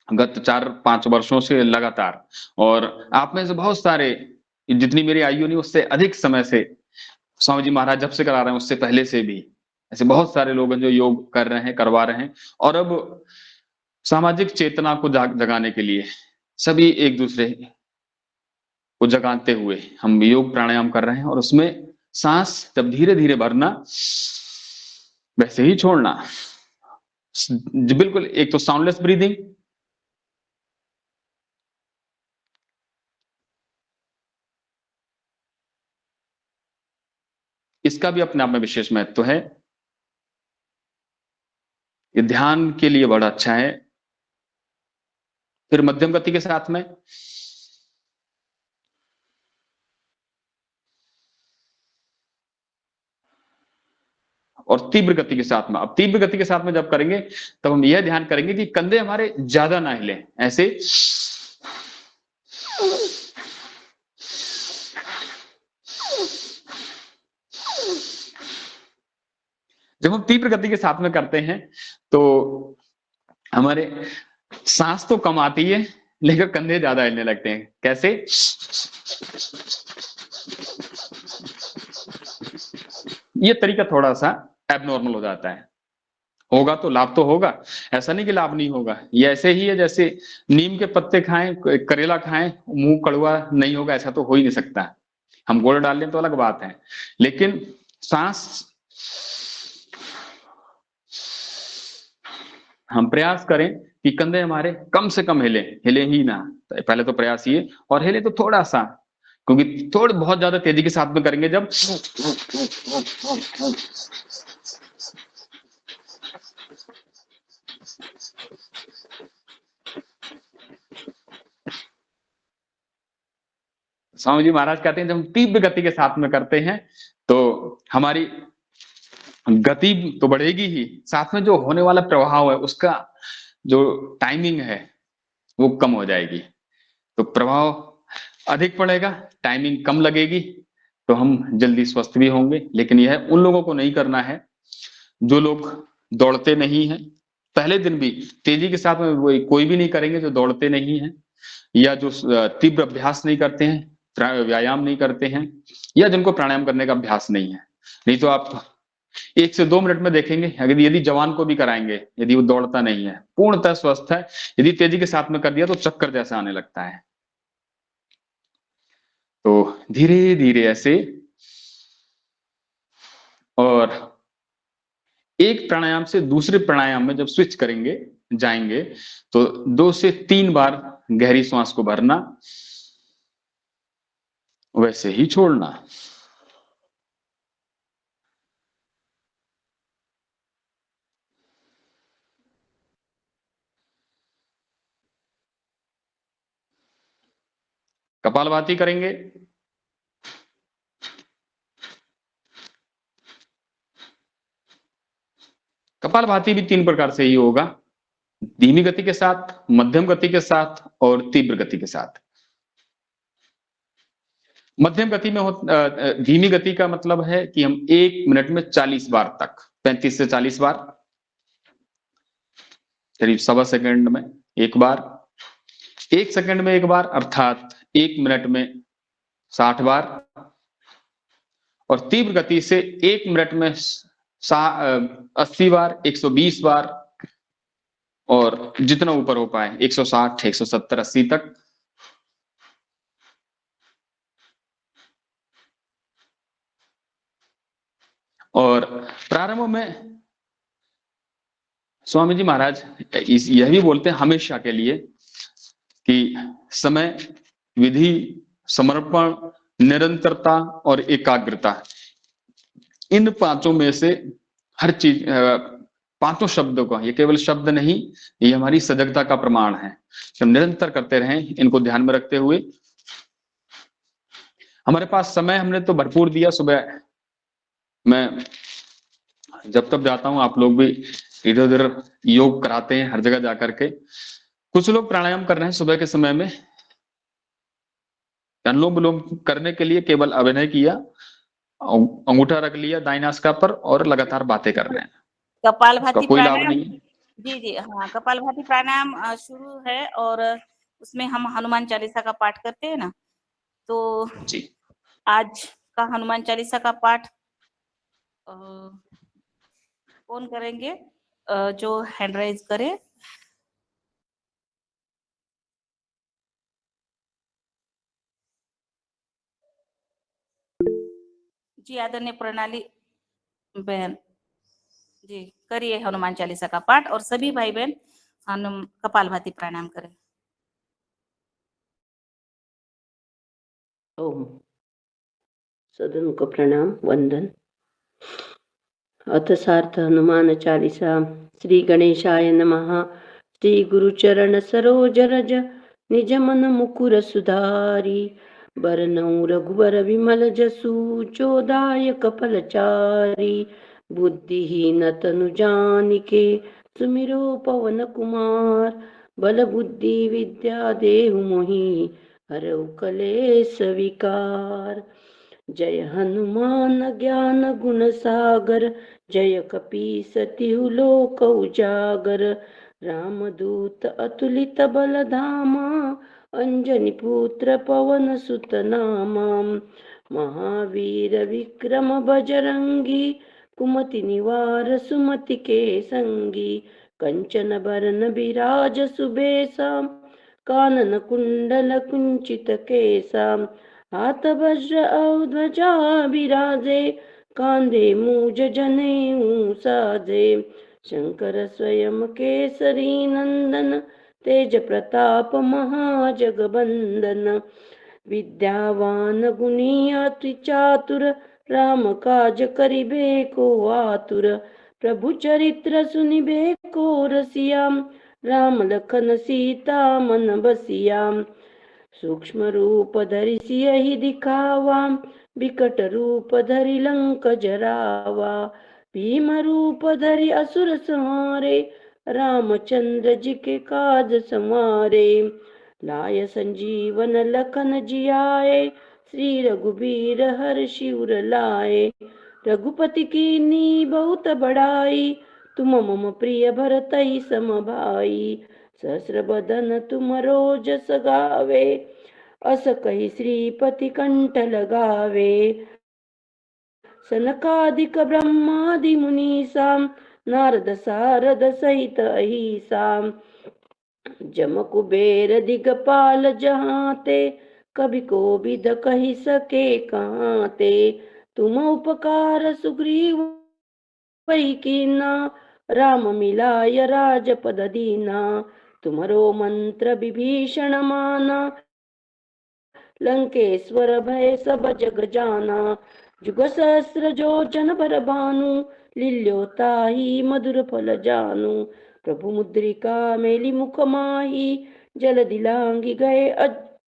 A: गत 4-5 वर्षों से लगातार, और आप में से बहुत सारे जितनी मेरी आयु नहीं उससे अधिक समय से स्वामी जी महाराज जब से करा रहे हैं उससे पहले से भी ऐसे बहुत सारे लोग हैं जो योग कर रहे हैं, करवा रहे हैं। और अब सामाजिक चेतना को जगाने के लिए सभी एक दूसरे को जगाते हुए हम योग प्राणायाम कर रहे हैं, और उसमें सांस जब धीरे धीरे भरना वैसे ही छोड़ना, बिल्कुल एक तो साउंडलेस ब्रीदिंग, इसका भी अपने आप में विशेष महत्व है। ये ध्यान के लिए बड़ा अच्छा है। फिर मध्यम गति के साथ में और तीव्र गति के साथ में। अब तीव्र गति के साथ में जब करेंगे तब हम यह ध्यान करेंगे कि कंधे हमारे ज्यादा ना हिले, ऐसे जब हम तीव्र गति के साथ में करते हैं तो हमारे सांस तो कम आती है लेकिन कंधे ज्यादा हिलने लगते हैं। कैसे? ये तरीका थोड़ा सा एबनॉर्मल हो जाता है। होगा तो लाभ तो होगा, ऐसा नहीं कि लाभ नहीं होगा। ये ऐसे ही है जैसे नीम के पत्ते खाएं, करेला खाएं, मुंह कड़वा नहीं होगा, ऐसा तो हो ही नहीं सकता। हम गुड़ डाल लें तो अलग बात है, लेकिन सांस हम प्रयास करें कि कंधे हमारे कम से कम हिले, हिले ही ना। पहले तो प्रयास ये, और हिले तो थोड़ा सा, क्योंकि थोड़ी बहुत ज्यादा तेजी के साथ में करेंगे जब स्वामी जी महाराज कहते हैं जब हम तीव्र गति के साथ में करते हैं तो हमारी गति तो बढ़ेगी ही, साथ में जो होने वाला प्रभाव है उसका जो टाइमिंग है वो कम हो जाएगी। तो प्रभाव अधिक पड़ेगा, टाइमिंग कम लगेगी, तो हम जल्दी स्वस्थ भी होंगे। लेकिन यह उन लोगों को नहीं करना है जो लोग दौड़ते नहीं हैं। पहले दिन भी तेजी के साथ में कोई भी नहीं करेंगे जो दौड़ते नहीं है, या जो तीव्र अभ्यास नहीं करते हैं, व्यायाम नहीं करते हैं, या जिनको प्राणायाम करने का अभ्यास नहीं है। नहीं तो आप 1 से 2 मिनट में देखेंगे, अगर यदि जवान को भी कराएंगे, यदि वो दौड़ता नहीं है, पूर्णतः स्वस्थ है, यदि तेजी के साथ में कर दिया तो चक्कर जैसा आने लगता है। तो धीरे धीरे ऐसे, और एक प्राणायाम से दूसरे प्राणायाम में जब स्विच करेंगे जाएंगे तो 2 से 3 बार गहरी सांस को भरना, वैसे ही छोड़ना। कपालभाति करेंगे। कपालभाति भी 3 प्रकार से ही होगा, धीमी गति के साथ, मध्यम गति के साथ और तीव्र गति के साथ। मध्यम गति में धीमी गति का मतलब है कि हम 1 मिनट में 40 बार तक, 35 से 40 बार, करीब 1.25 सेकंड में एक बार, 1 सेकंड में एक बार, अर्थात 1 मिनट में 60 बार। और तीव्र गति से 1 मिनट में 80 बार, 120 बार, और जितना ऊपर हो पाए 160, 170, 80 तक। और प्रारंभ में स्वामी जी महाराज यह भी बोलते हैं हमेशा के लिए कि समय, विधि, समर्पण, निरंतरता और एकाग्रता, इन 5 में से हर चीज, 5 शब्दों का, ये केवल शब्द नहीं, ये हमारी सजगता का प्रमाण है। हम निरंतर करते रहें इनको ध्यान में रखते हुए। हमारे पास समय हमने तो भरपूर दिया। सुबह मैं जब तब जाता हूं, आप लोग भी इधर उधर योग कराते हैं हर जगह जाकर के। कुछ लोग प्राणायाम कर रहे हैं सुबह के समय में, अनुलोम विलोम करने के लिए केवल अभिनय किया, अंगूठा रख लिया दाईं नासिका पर और लगातार बातें कर रहे हैं, उसका
C: कपालभाति
A: कोई लाभ
C: प्राणायाम,
A: नहीं है।
C: जी जी हाँ, कपालभाति प्राणायाम शुरू है और उसमें हम हनुमान चालीसा का पाठ करते हैं ना, तो
A: जी
C: आज का हनुमान चालीसा का पाठ कौन करेंगे? जो हैंड राइज करे। जी आदरणीय प्रणाली बहन जी करिए हनुमान चालीसा का पाठ और सभी भाई बहन कपालभाति प्राणायाम करें।
D: ओम। सदन को प्रणाम वंदन। अथ सार्थ हनुमान चालीसा। श्री गणेशाय नमः। श्री गुरुचरण सरोज रज निज मन मुकुर सुधारी। बरनउँ रघुबर विमल जसु जो दायक फलचारी। बुद्धिहीन तनु जानिके सुमिरो पवन कुमार। बल बुद्धि विद्या देहु मोहि हरऊ कलेस विकार। जय हनुमान ज्ञान गुण सागर जय कपीस तिहु लोक उजागर। रामदूत अतुलित बल धामा अंजनी पुत्र पवन सुत नामा। महावीर विक्रम बजरंगी कुमति निवार सुमति के संगी। कंचन बरन बिराज सुबेसा कानन कुंडल कुंचित केसा। हाथ वज्र और ध्वजा विराजे कांधे मूज जनेऊ साजे। शंकर स्वयं केसरी नंदन तेज प्रताप महाजगबंदन। विद्यावान गुणी अति चातुर राम काज करिबे को आतुर। प्रभु चरित्र सुनिबे को रसिया राम लखन सीता मन बसिया। सूक्ष्म रूप धरि सियहि दिखावा विकट रूप धरि लंक जरावा। भीम रूप धरि असुर संहारे रामचंद्र जी के काज संवारे। लाय संजीवन लखन जियाए श्री रघुबीर हर्षि उर लाए। रघुपति कीन्ही बहुत बड़ाई तुम मम प्रिय भरतहि सम भाई। सहस्र बदन तुम रोज सगावे अस कहि श्रीपति कंठ लगावे। सनकादिक ब्रह्मादि मुनीसा नारद सारद सहित अहिसा। जम कुबेर दिगपाल जहाते कभी कोविद कहि सके कहाते। तुम उपकार सुग्रीव वही कीना राम मिलाय राजपद दीना। तुम्हारो मंत्र विभीषण माना लंकेश्वर भय सब जग जाना। जुग सहस्र जो जन पर भानु लील्यो ताहि मधुर फल जानु। प्रभु मुद्रिका मेली मुख माही जल दिलांगी गए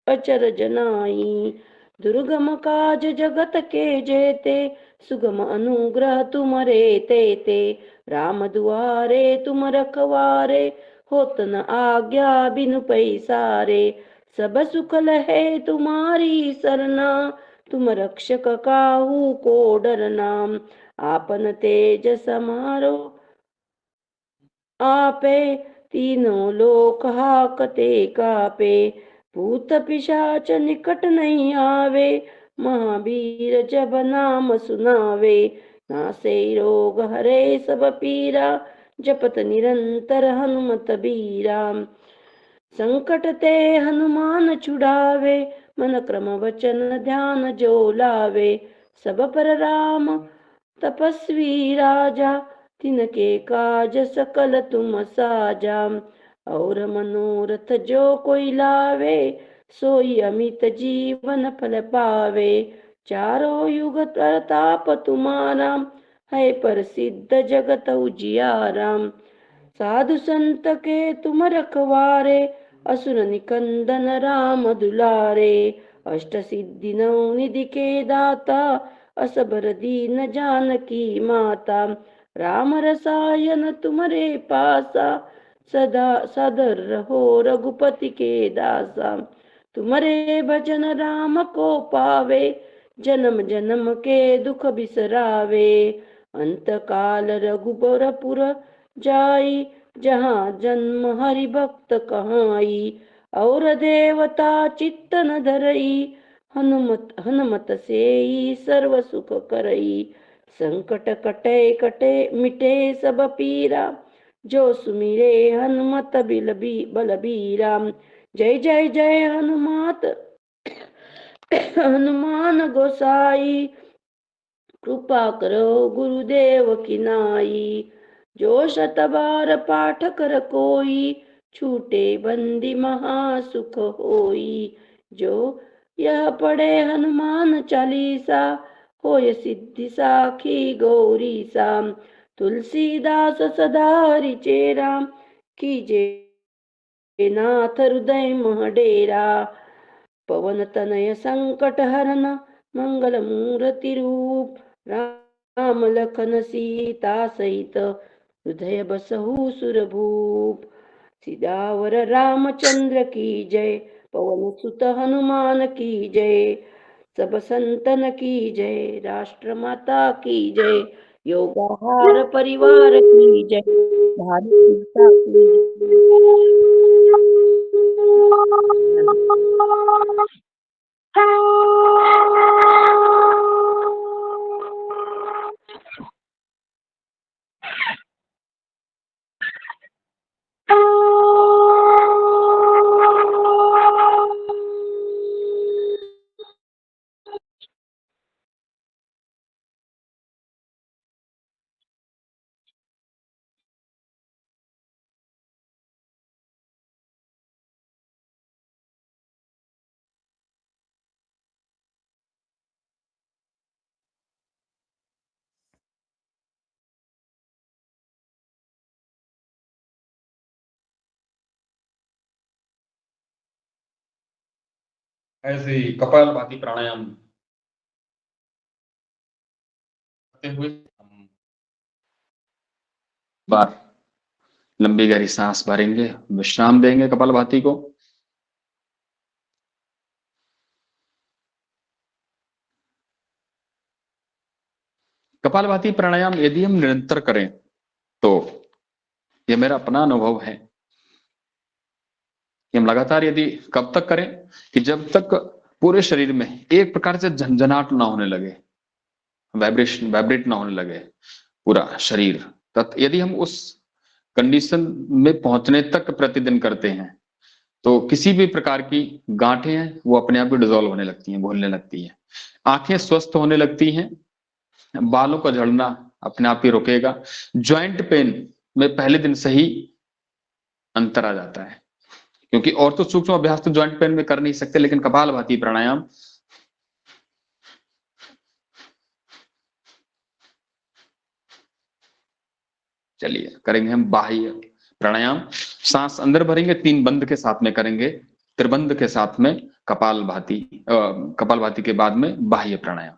D: अचर जनाई। दुर्गम काज जगत के जेते सुगम अनुग्रह तुमरे तेते। राम दुआरे तुम रखवारे होत न आज्ञा बिनु पैसारे। सब सुख लहे तुम्हारी सरना तुम रक्षक काहू को डरना। आपन तेज समारो आपे तीनों लोक हाकते कापे। भूत पिशाच निकट नहीं आवे महावीर जब नाम सुनावे। नासे रोग हरे सब पीरा जपत निरंतर हनुमत बीरा। संकट ते हनुमान छुड़ावे मन क्रम वचन ध्यान जो लावे। सब पर राम तपस्वी राजा तिनके काज सकल तुम साजा। और मनोरथ जो कोई लावे सोई अमित जीवन फल पावे। चारों युग प्रताप तुम्हारा है प्रसिद्ध जगत उजियारा। साधु संत के तुम रखवारे असुर निकंदन राम दुलारे। अष्ट सिद्धि नौ निधि के दाता असबर दीन जानकी माता। राम रसायन तुम्हारे पासा सदा सदर रहो रघुपति के दासा। तुम्हारे भजन राम को पावे जन्म जन्म के दुख बिसरावे। अंत काल रघुबरपुर जाई जहाँ जन्म हरि भक्त कहाई। और देवता चित्त न धरई हनुमत से ही सर्व सुख करई, संकट कटे कटे मिटे सब पीरा, जो सुमिरे हनुमत बलबीरा। जय जय जय हनुमान गोसाई, कृपा करो गुरुदेव की नाई। जो शत बार पाठ कर कोई, छूटे बंदी महासुख होई। जो यह पढ़े हनुमान चालीसा, होय सिद्धि साखी गौरी सा। तुलसीदास सदा हरिचेरा, कीजे नाथ हृदय मह डेरा। पवन तनय संकट हरन, मंगल मूर्ति रूप। राम लखन सीता सहित, हृदय बसहु सुरभूप। सियावर रामचंद्र की जय, पवन सुत हनुमान की जय। सब संतन की जय, राष्ट्र माता की जय। योगाहार परिवार की जय, भारत माता की जय।
A: ऐसे ही कपालभाति प्राणायाम करते हुए हम बार लंबी गहरी सांस भरेंगे, विश्राम देंगे कपालभाति को। कपालभाति प्राणायाम यदि हम निरंतर करें तो यह मेरा अपना अनुभव है कि हम लगातार यदि कब तक करें कि जब तक पूरे शरीर में एक प्रकार से झंझनाहट ना होने लगे, वाइब्रेट ना होने लगे पूरा शरीर तक। यदि हम उस कंडीशन में पहुंचने तक प्रतिदिन करते हैं तो किसी भी प्रकार की गांठें हैं वो अपने आप ही डिजोल्व होने लगती हैं, भूलने लगती हैं, आंखें स्वस्थ होने लगती हैं, बालों का झड़ना अपने आप ही रुकेगा, ज्वाइंट पेन में पहले दिन से ही अंतर आ जाता है। क्योंकि और तो सूक्ष्म अभ्यास तो ज्वाइंट पेन में कर नहीं सकते, लेकिन कपालभाति प्राणायाम चलिए करेंगे हम बाह्य प्राणायाम। सांस अंदर भरेंगे, 3 बंद के साथ में करेंगे, त्रिबंध के साथ में कपालभाति के बाद में बाह्य प्राणायाम।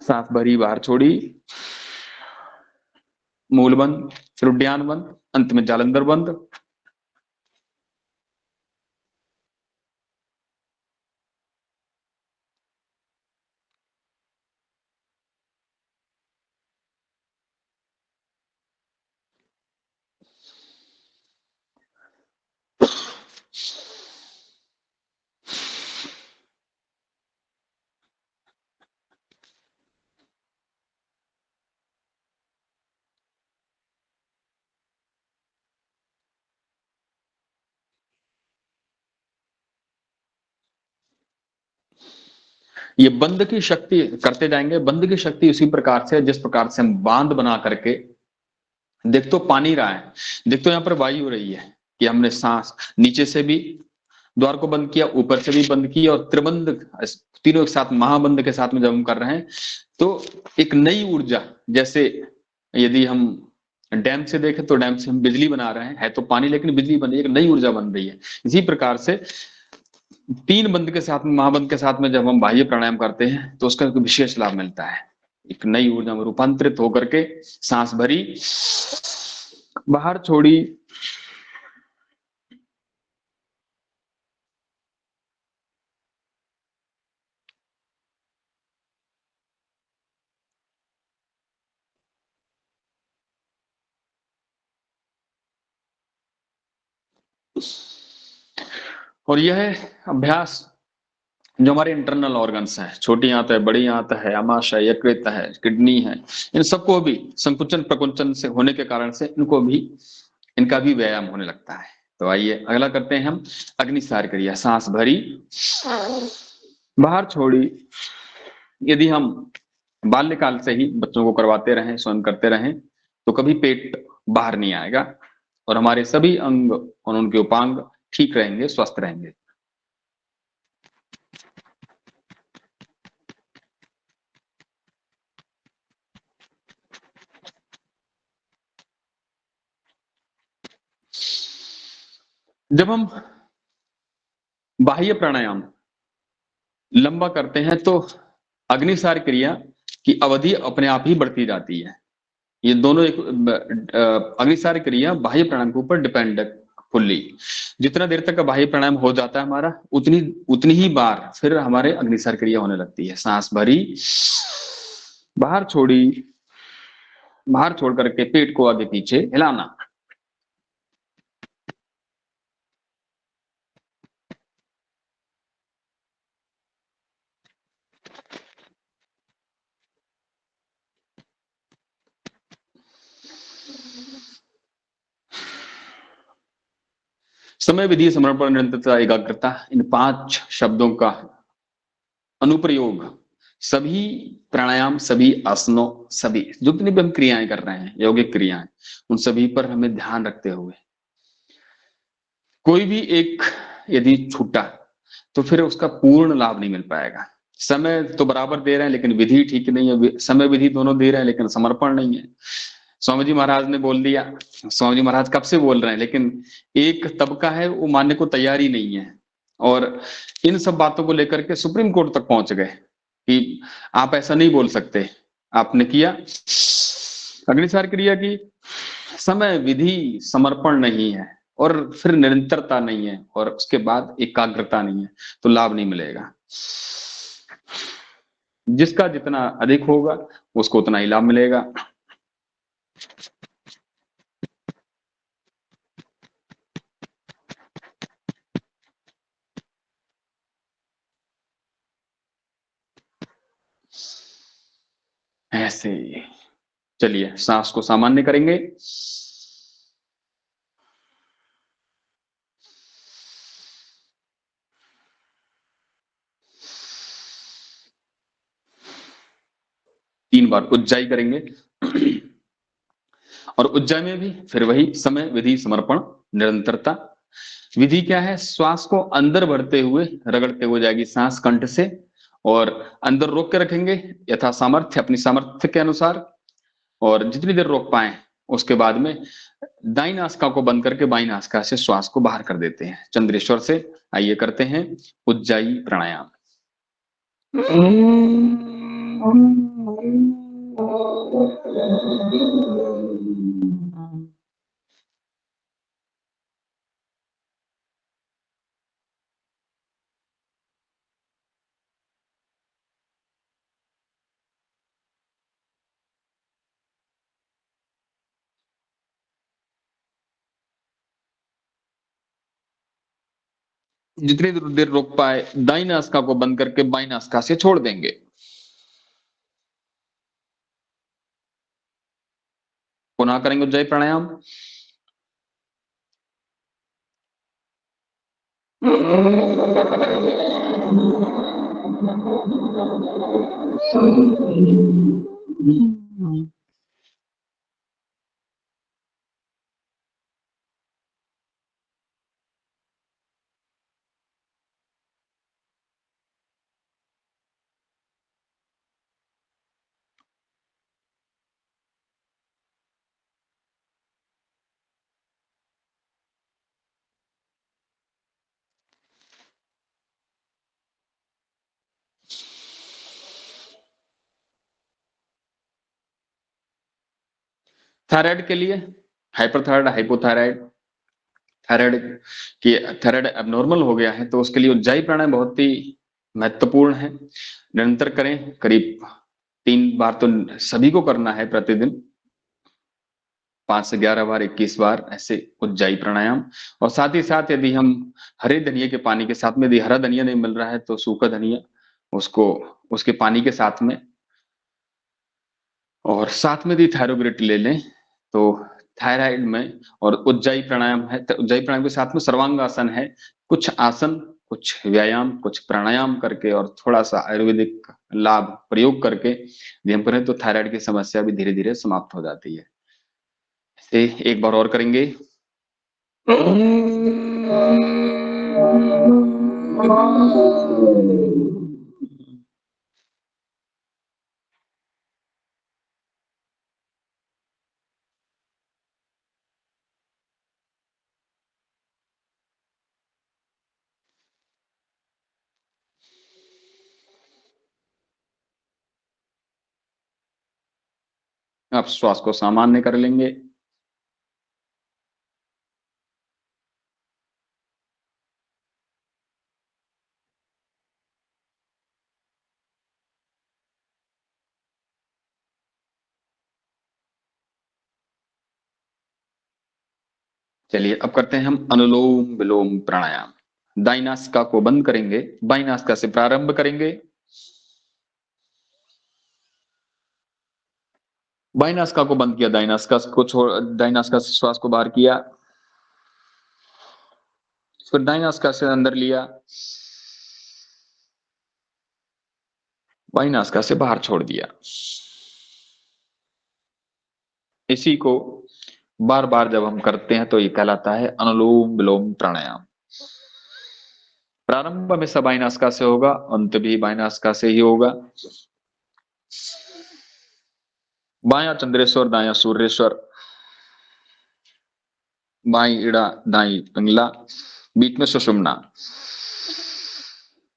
A: सांस भरी, बाहर छोड़ी, मूल बंद, फिर उद्यान बंद, अंत में जालंधर बंद। ये बंद की शक्ति करते जाएंगे। बंद की शक्ति उसी प्रकार से जिस प्रकार से हम बांध बना करके, देख तो पानी रहा है, देख तो यहाँ पर वायु हो रही है कि हमने सांस नीचे से भी द्वार को बंद किया, ऊपर से भी बंद किया, और त्रिबंध तीनों एक साथ महाबंद के साथ में जब हम कर रहे हैं तो एक नई ऊर्जा, जैसे यदि हम डैम से देखें तो डैम से हम बिजली बना रहे हैं, है तो पानी लेकिन बिजली बन रही है, एक नई ऊर्जा बन रही है। इसी प्रकार से 3 बंद के साथ में, महाबंद के साथ में जब हम बाह्य प्राणायाम करते हैं तो उसका एक विशेष लाभ मिलता है। एक नई ऊर्जा में रूपांतरित होकर के सांस भरी, बाहर छोड़ी, और यह अभ्यास जो हमारे इंटरनल ऑर्गन्स हैं, छोटी आंत है, बड़ी आंत है, आमाशय, यकृत है, किडनी है, इन सबको भी संकुचन प्रकुंचन से होने के कारण से इनका भी व्यायाम होने लगता है। तो आइए अगला करते हैं हम अग्निसार क्रिया। सांस भरी, बाहर छोड़ी। यदि हम बाल्यकाल से ही बच्चों को करवाते रहें, स्वयं करते रहें, तो कभी पेट बाहर नहीं आएगा और हमारे सभी अंग और उनके उपांग ठीक रहेंगे, स्वस्थ रहेंगे। जब हम बाह्य प्राणायाम लंबा करते हैं तो अग्निसार क्रिया की अवधि अपने आप ही बढ़ती जाती है। ये दोनों एक अग्निसार क्रिया बाह्य प्राणायाम के ऊपर डिपेंड है फुल्ली। जितना देर तक का बाह्य प्राणायाम हो जाता है हमारा, उतनी उतनी ही बार फिर हमारे अग्निसार क्रिया होने लगती है। सांस भरी, बाहर छोड़ी, बाहर छोड़ करके पेट को आगे पीछे हिलाना। समय, विधि, समर्पण, निरंतरता, एकाग्रता, इन 5 शब्दों का अनुप्रयोग सभी प्राणायाम, सभी आसनों, सभी जितनी भी हम क्रियाएं कर रहे हैं, यौगिक क्रियाएं, उन सभी पर हमें ध्यान रखते हुए, कोई भी एक यदि छूटा तो फिर उसका पूर्ण लाभ नहीं मिल पाएगा। समय तो बराबर दे रहे हैं लेकिन विधि ठीक नहीं है, समय विधि दोनों दे रहे हैं लेकिन समर्पण नहीं है। स्वामी जी महाराज ने बोल दिया, स्वामी जी महाराज कब से बोल रहे हैं, लेकिन एक तबका है वो मानने को तैयार ही नहीं है। और इन सब बातों को लेकर के सुप्रीम कोर्ट तक पहुंच गए कि आप ऐसा नहीं बोल सकते। आपने किया अग्निसार क्रिया की, समय, विधि, समर्पण नहीं है और फिर निरंतरता नहीं है और उसके बाद एकाग्रता नहीं है, तो लाभ नहीं मिलेगा। जिसका जितना अधिक होगा उसको उतना ही लाभ मिलेगा। ऐसे चलिए सांस को सामान्य करेंगे। तीन बार उज्जाई करेंगे और उज्जाई में भी फिर वही समय, विधि, समर्पण, निरंतरता। विधि क्या है, श्वास को अंदर भरते हुए रगड़ते हुए जाएगी सांस कंठ से और अंदर रोक के रखेंगे यथा सामर्थ्य, अपनी सामर्थ्य के अनुसार, और जितनी देर रोक पाए उसके बाद में दाई नासिका को बंद करके बाई नासिका से श्वास को बाहर कर देते हैं चंद्रेश्वर से। आइए करते हैं उज्जाई प्राणायाम। जितनी देर रोक पाए दाई नासिका को बंद करके बाई नासिका से छोड़ देंगे। पुनः करेंगे उज्जाई प्राणायाम। थायराइड के लिए हाइपरथायराइड, हाइपोथायराइड, थायराइड की थायराइड एबनॉर्मल हो गया है तो उसके लिए उज्जाई प्राणायाम बहुत ही महत्वपूर्ण है। निरंतर करें, करीब 3 बार तो सभी को करना है प्रतिदिन। 5 से 11 बार, 21 बार ऐसे उज्जाई प्राणायाम। और साथ ही साथ यदि हम हरे धनिया के पानी के साथ में, यदि हरा धनिया नहीं मिल रहा है तो सूखा धनिया, उसको उसके पानी के साथ में, और साथ में यदि थायरोग्रिट ले लें तो थायराइड में, और उज्जाई प्राणायाम है, तो उज्जाई प्राणायाम के साथ में सर्वांग आसन है। कुछ आसन, कुछ व्यायाम, कुछ प्राणायाम करके और थोड़ा सा आयुर्वेदिक लाभ प्रयोग करके यदि हम करें तो थायराइड की समस्या भी धीरे धीरे समाप्त हो जाती है। इसे एक बार और करेंगे। आप श्वास को सामान्य कर लेंगे। चलिए अब करते हैं हम अनुलोम विलोम प्राणायाम। दाई नासिका को बंद करेंगे, बाई नासिका से प्रारंभ करेंगे। बाई नासिका को बंद किया, दाई नासिका को छोड़, दाई नासिका से श्वास को बाहर किया, फिर दाई नासिका से अंदर लिया, बाई नासिका से बाहर छोड़ दिया। इसी को बार बार जब हम करते हैं तो ये कहलाता है अनुलोम विलोम प्राणायाम। प्रारंभ हमेशा बाई नासिका से होगा, अंत भी बाई नासिका से ही होगा। बायां चंद्रेश्वर, दायां सूर्येश्वर, बाई इड़ा, दाई पिंगला, बीच में सुषुम्ना।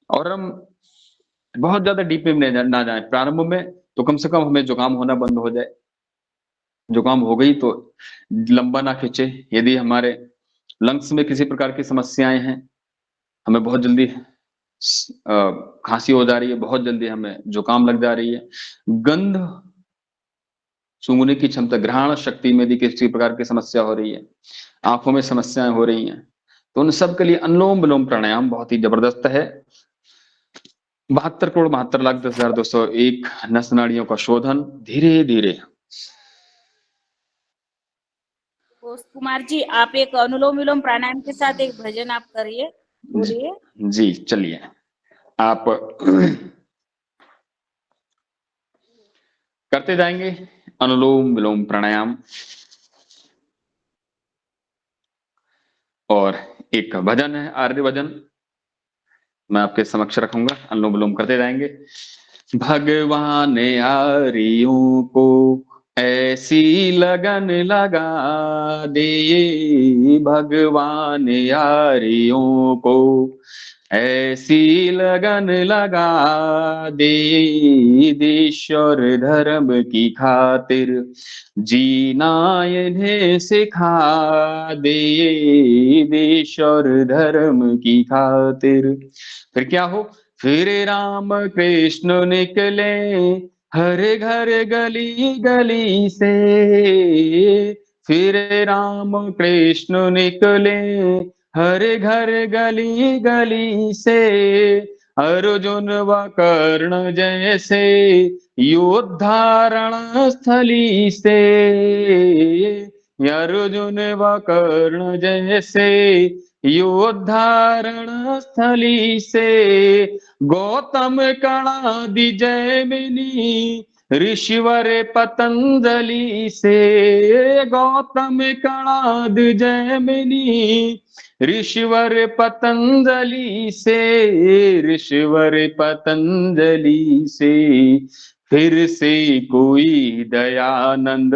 A: और हम बहुत ज्यादा डीप में ना जाए प्रारंभ में, तो कम से कम हमें जुकाम होना बंद हो जाए। जुकाम हो गई तो लंबा ना खींचे। यदि हमारे लंग्स में किसी प्रकार की समस्याएं हैं, हमें बहुत जल्दी खांसी हो जा रही है, बहुत जल्दी हमें जुकाम लग जा रही है, गंध सूंघने की क्षमता, ग्रहण शक्ति में यदि किसी प्रकार की समस्या हो रही है, आंखों में समस्याएं हो रही हैं, तो उन सब के लिए अनुलोम विलोम प्राणायाम बहुत ही जबरदस्त है। 72,72,72,10,201 नस नाड़ियों का शोधन धीरे धीरे।
C: तो कुमार जी, आप एक अनुलोम विलोम प्राणायाम के साथ एक भजन आप करिए, बोलिए।
A: जी चलिए, आप करते जाएंगे अनुलोम विलोम प्राणायाम, और एक भजन है आर्य भजन, मैं आपके समक्ष रखूंगा। अनुलोम विलोम करते जाएंगे। भगवान आर्यों को ऐसी लगन लगा दे, भगवान आर्यों को ऐसी लगन लगा दे, देश और धर्म की खातिर जीना इन्हें सिखा दे, देश और धर्म की खातिर। फिर क्या हो, फिर राम कृष्ण निकले हर घर गली गली से, फिर राम कृष्ण निकले हर घर गली गली से, अर्जुन व कर्ण जैसे योद्धारण स्थली से, अर्जुन व कर्ण जैसे योद्धारण स्थली से, गौतम कणादि जैमिनी ऋषिवर पतंजलि से, गौतम कणादि जैमिनी ऋषिवर पतंजलि से, ऋषिवर पतंजलि से, फिर से कोई दयानंद,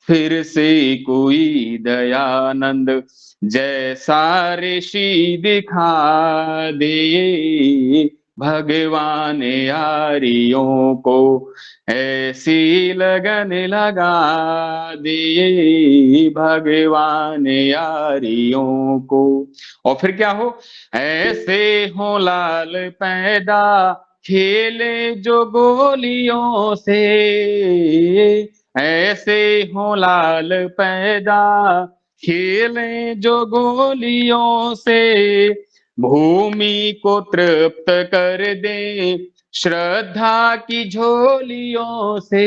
A: फिर से कोई दयानंद जैसा ऋषि दिखा दे, भगवान आर्यों को ऐसी लगन लगा दे, भगवान आर्यों को। और फिर क्या हो, ऐसे हो लाल पैदा खेले जो गोलियों से, ऐसे हो लाल पैदा, खेले जो गोलियों से, भूमि को तृप्त कर दे श्रद्धा की झोलियों से,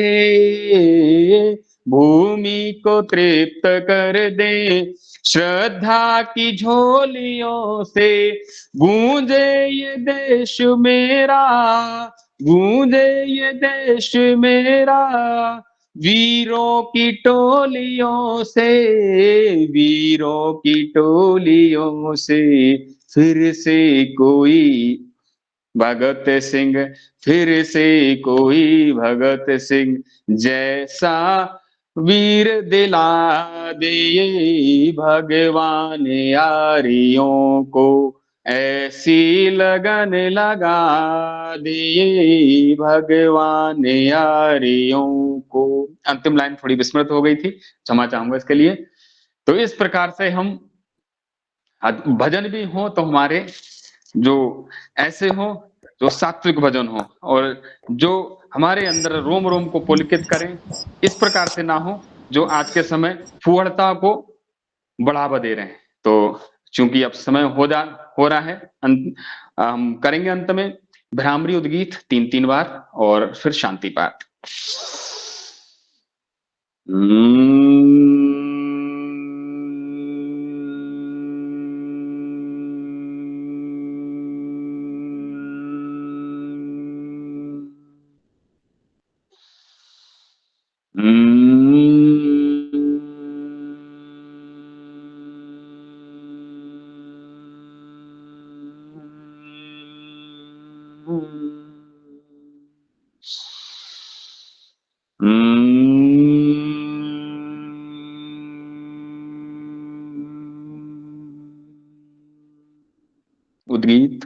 A: भूमि को तृप्त कर दे श्रद्धा की झोलियों से, गूंजे ये देश मेरा, गूंजे ये देश मेरा, वीरों की टोलियों से, वीरों की टोलियों से, फिर से कोई भगत सिंह, फिर से कोई भगत सिंह जैसा वीर दिला दे भगवान यारियों को, ऐसी लगन लगा दे भगवान यारियों को। अंतिम लाइन थोड़ी विस्मृत हो गई थी, क्षमा चाहूंगा इसके लिए। तो इस प्रकार से हम भजन भी हो तो हमारे जो ऐसे हो जो सात्विक भजन हो, और जो हमारे अंदर रोम रोम को पुलकित करें, इस प्रकार से ना हो जो आज के समय फूहड़ता को बढ़ावा दे रहे हैं। तो चूंकि अब समय हो रहा है, हम करेंगे अंत में भ्रामरी उद्गीत 3-3 बार और फिर शांति पाठ। उद्गीत।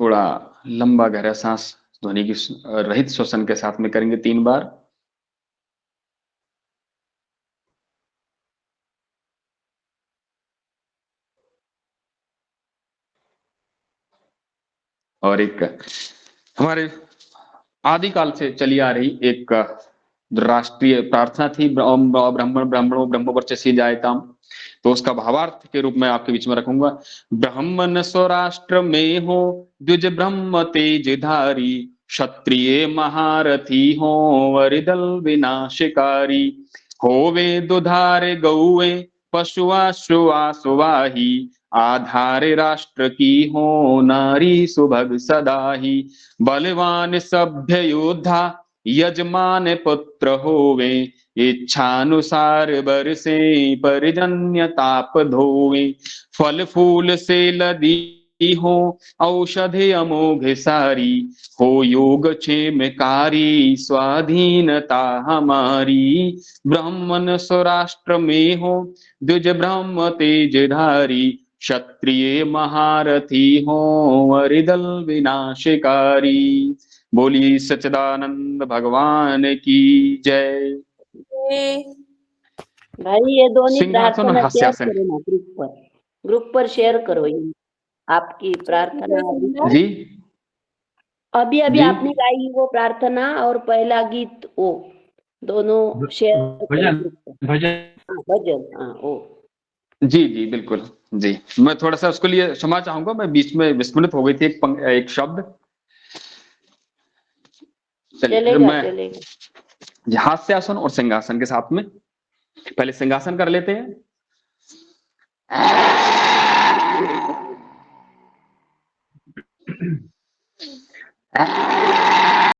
A: थोड़ा लंबा गहरा सांस ध्वनि की रहित श्वसन के साथ में करेंगे 3 बार। और एक हमारे आदिकाल से चली आ रही एक राष्ट्रीय प्रार्थना थी, ब्राह्मण ब्राह्मणों ब्रह्मवर्चसी जायताम, तो उसका भावार्थ के रूप में आपके बीच में रखूंगा। ब्राह्मण स्वराष्ट्र में हो द्विज ब्रह्म तेजधारी, क्षत्रिय महारथी हो वरिदल विनाशकारी, होवे दुधारे गौए पशुआ शुआ सुवाही, आधार राष्ट्र की हो नारी सुभग सदाही, बलवान सभ्य योद्धा यजमान पुत्र होवे, इच्छानुसार बरसे परिजन्य ताप धोवे, फल फूल से लदी हो औषधि अमोघ सारी, हो योग क्षेमकारी स्वाधीनता हमारी, ब्राह्मण स्वराष्ट्र में हो द्विज ब्रह्म तेजधारी, क्षत्रिय महारथी हो वरिदल विनाशकारी। बोली सच्चिदानंद भगवान की जय।
D: भाई ये दोनों
A: सिंहासन और
D: प्रार्थना शेयर
A: हास्यासन।
D: करो ना ग्रुप पर शेयर करो ये आपकी प्रार्थना।
A: जी
D: अभी
A: जी
D: आपने गाई वो प्रार्थना और पहला गीत वो दोनों शेयर करो ग्रुप पर।
B: भजन
D: भजन वो
A: जी जी बिल्कुल जी। मैं थोड़ा सा उसके लिए क्षमा चाहूंगा, मैं बीच में विस्मृत हो गई थी एक शब्द। चलिए फिर
D: चलेगा
A: मैं हास्यासन और सिंहासन के साथ में पहले सिंहासन कर लेते हैं।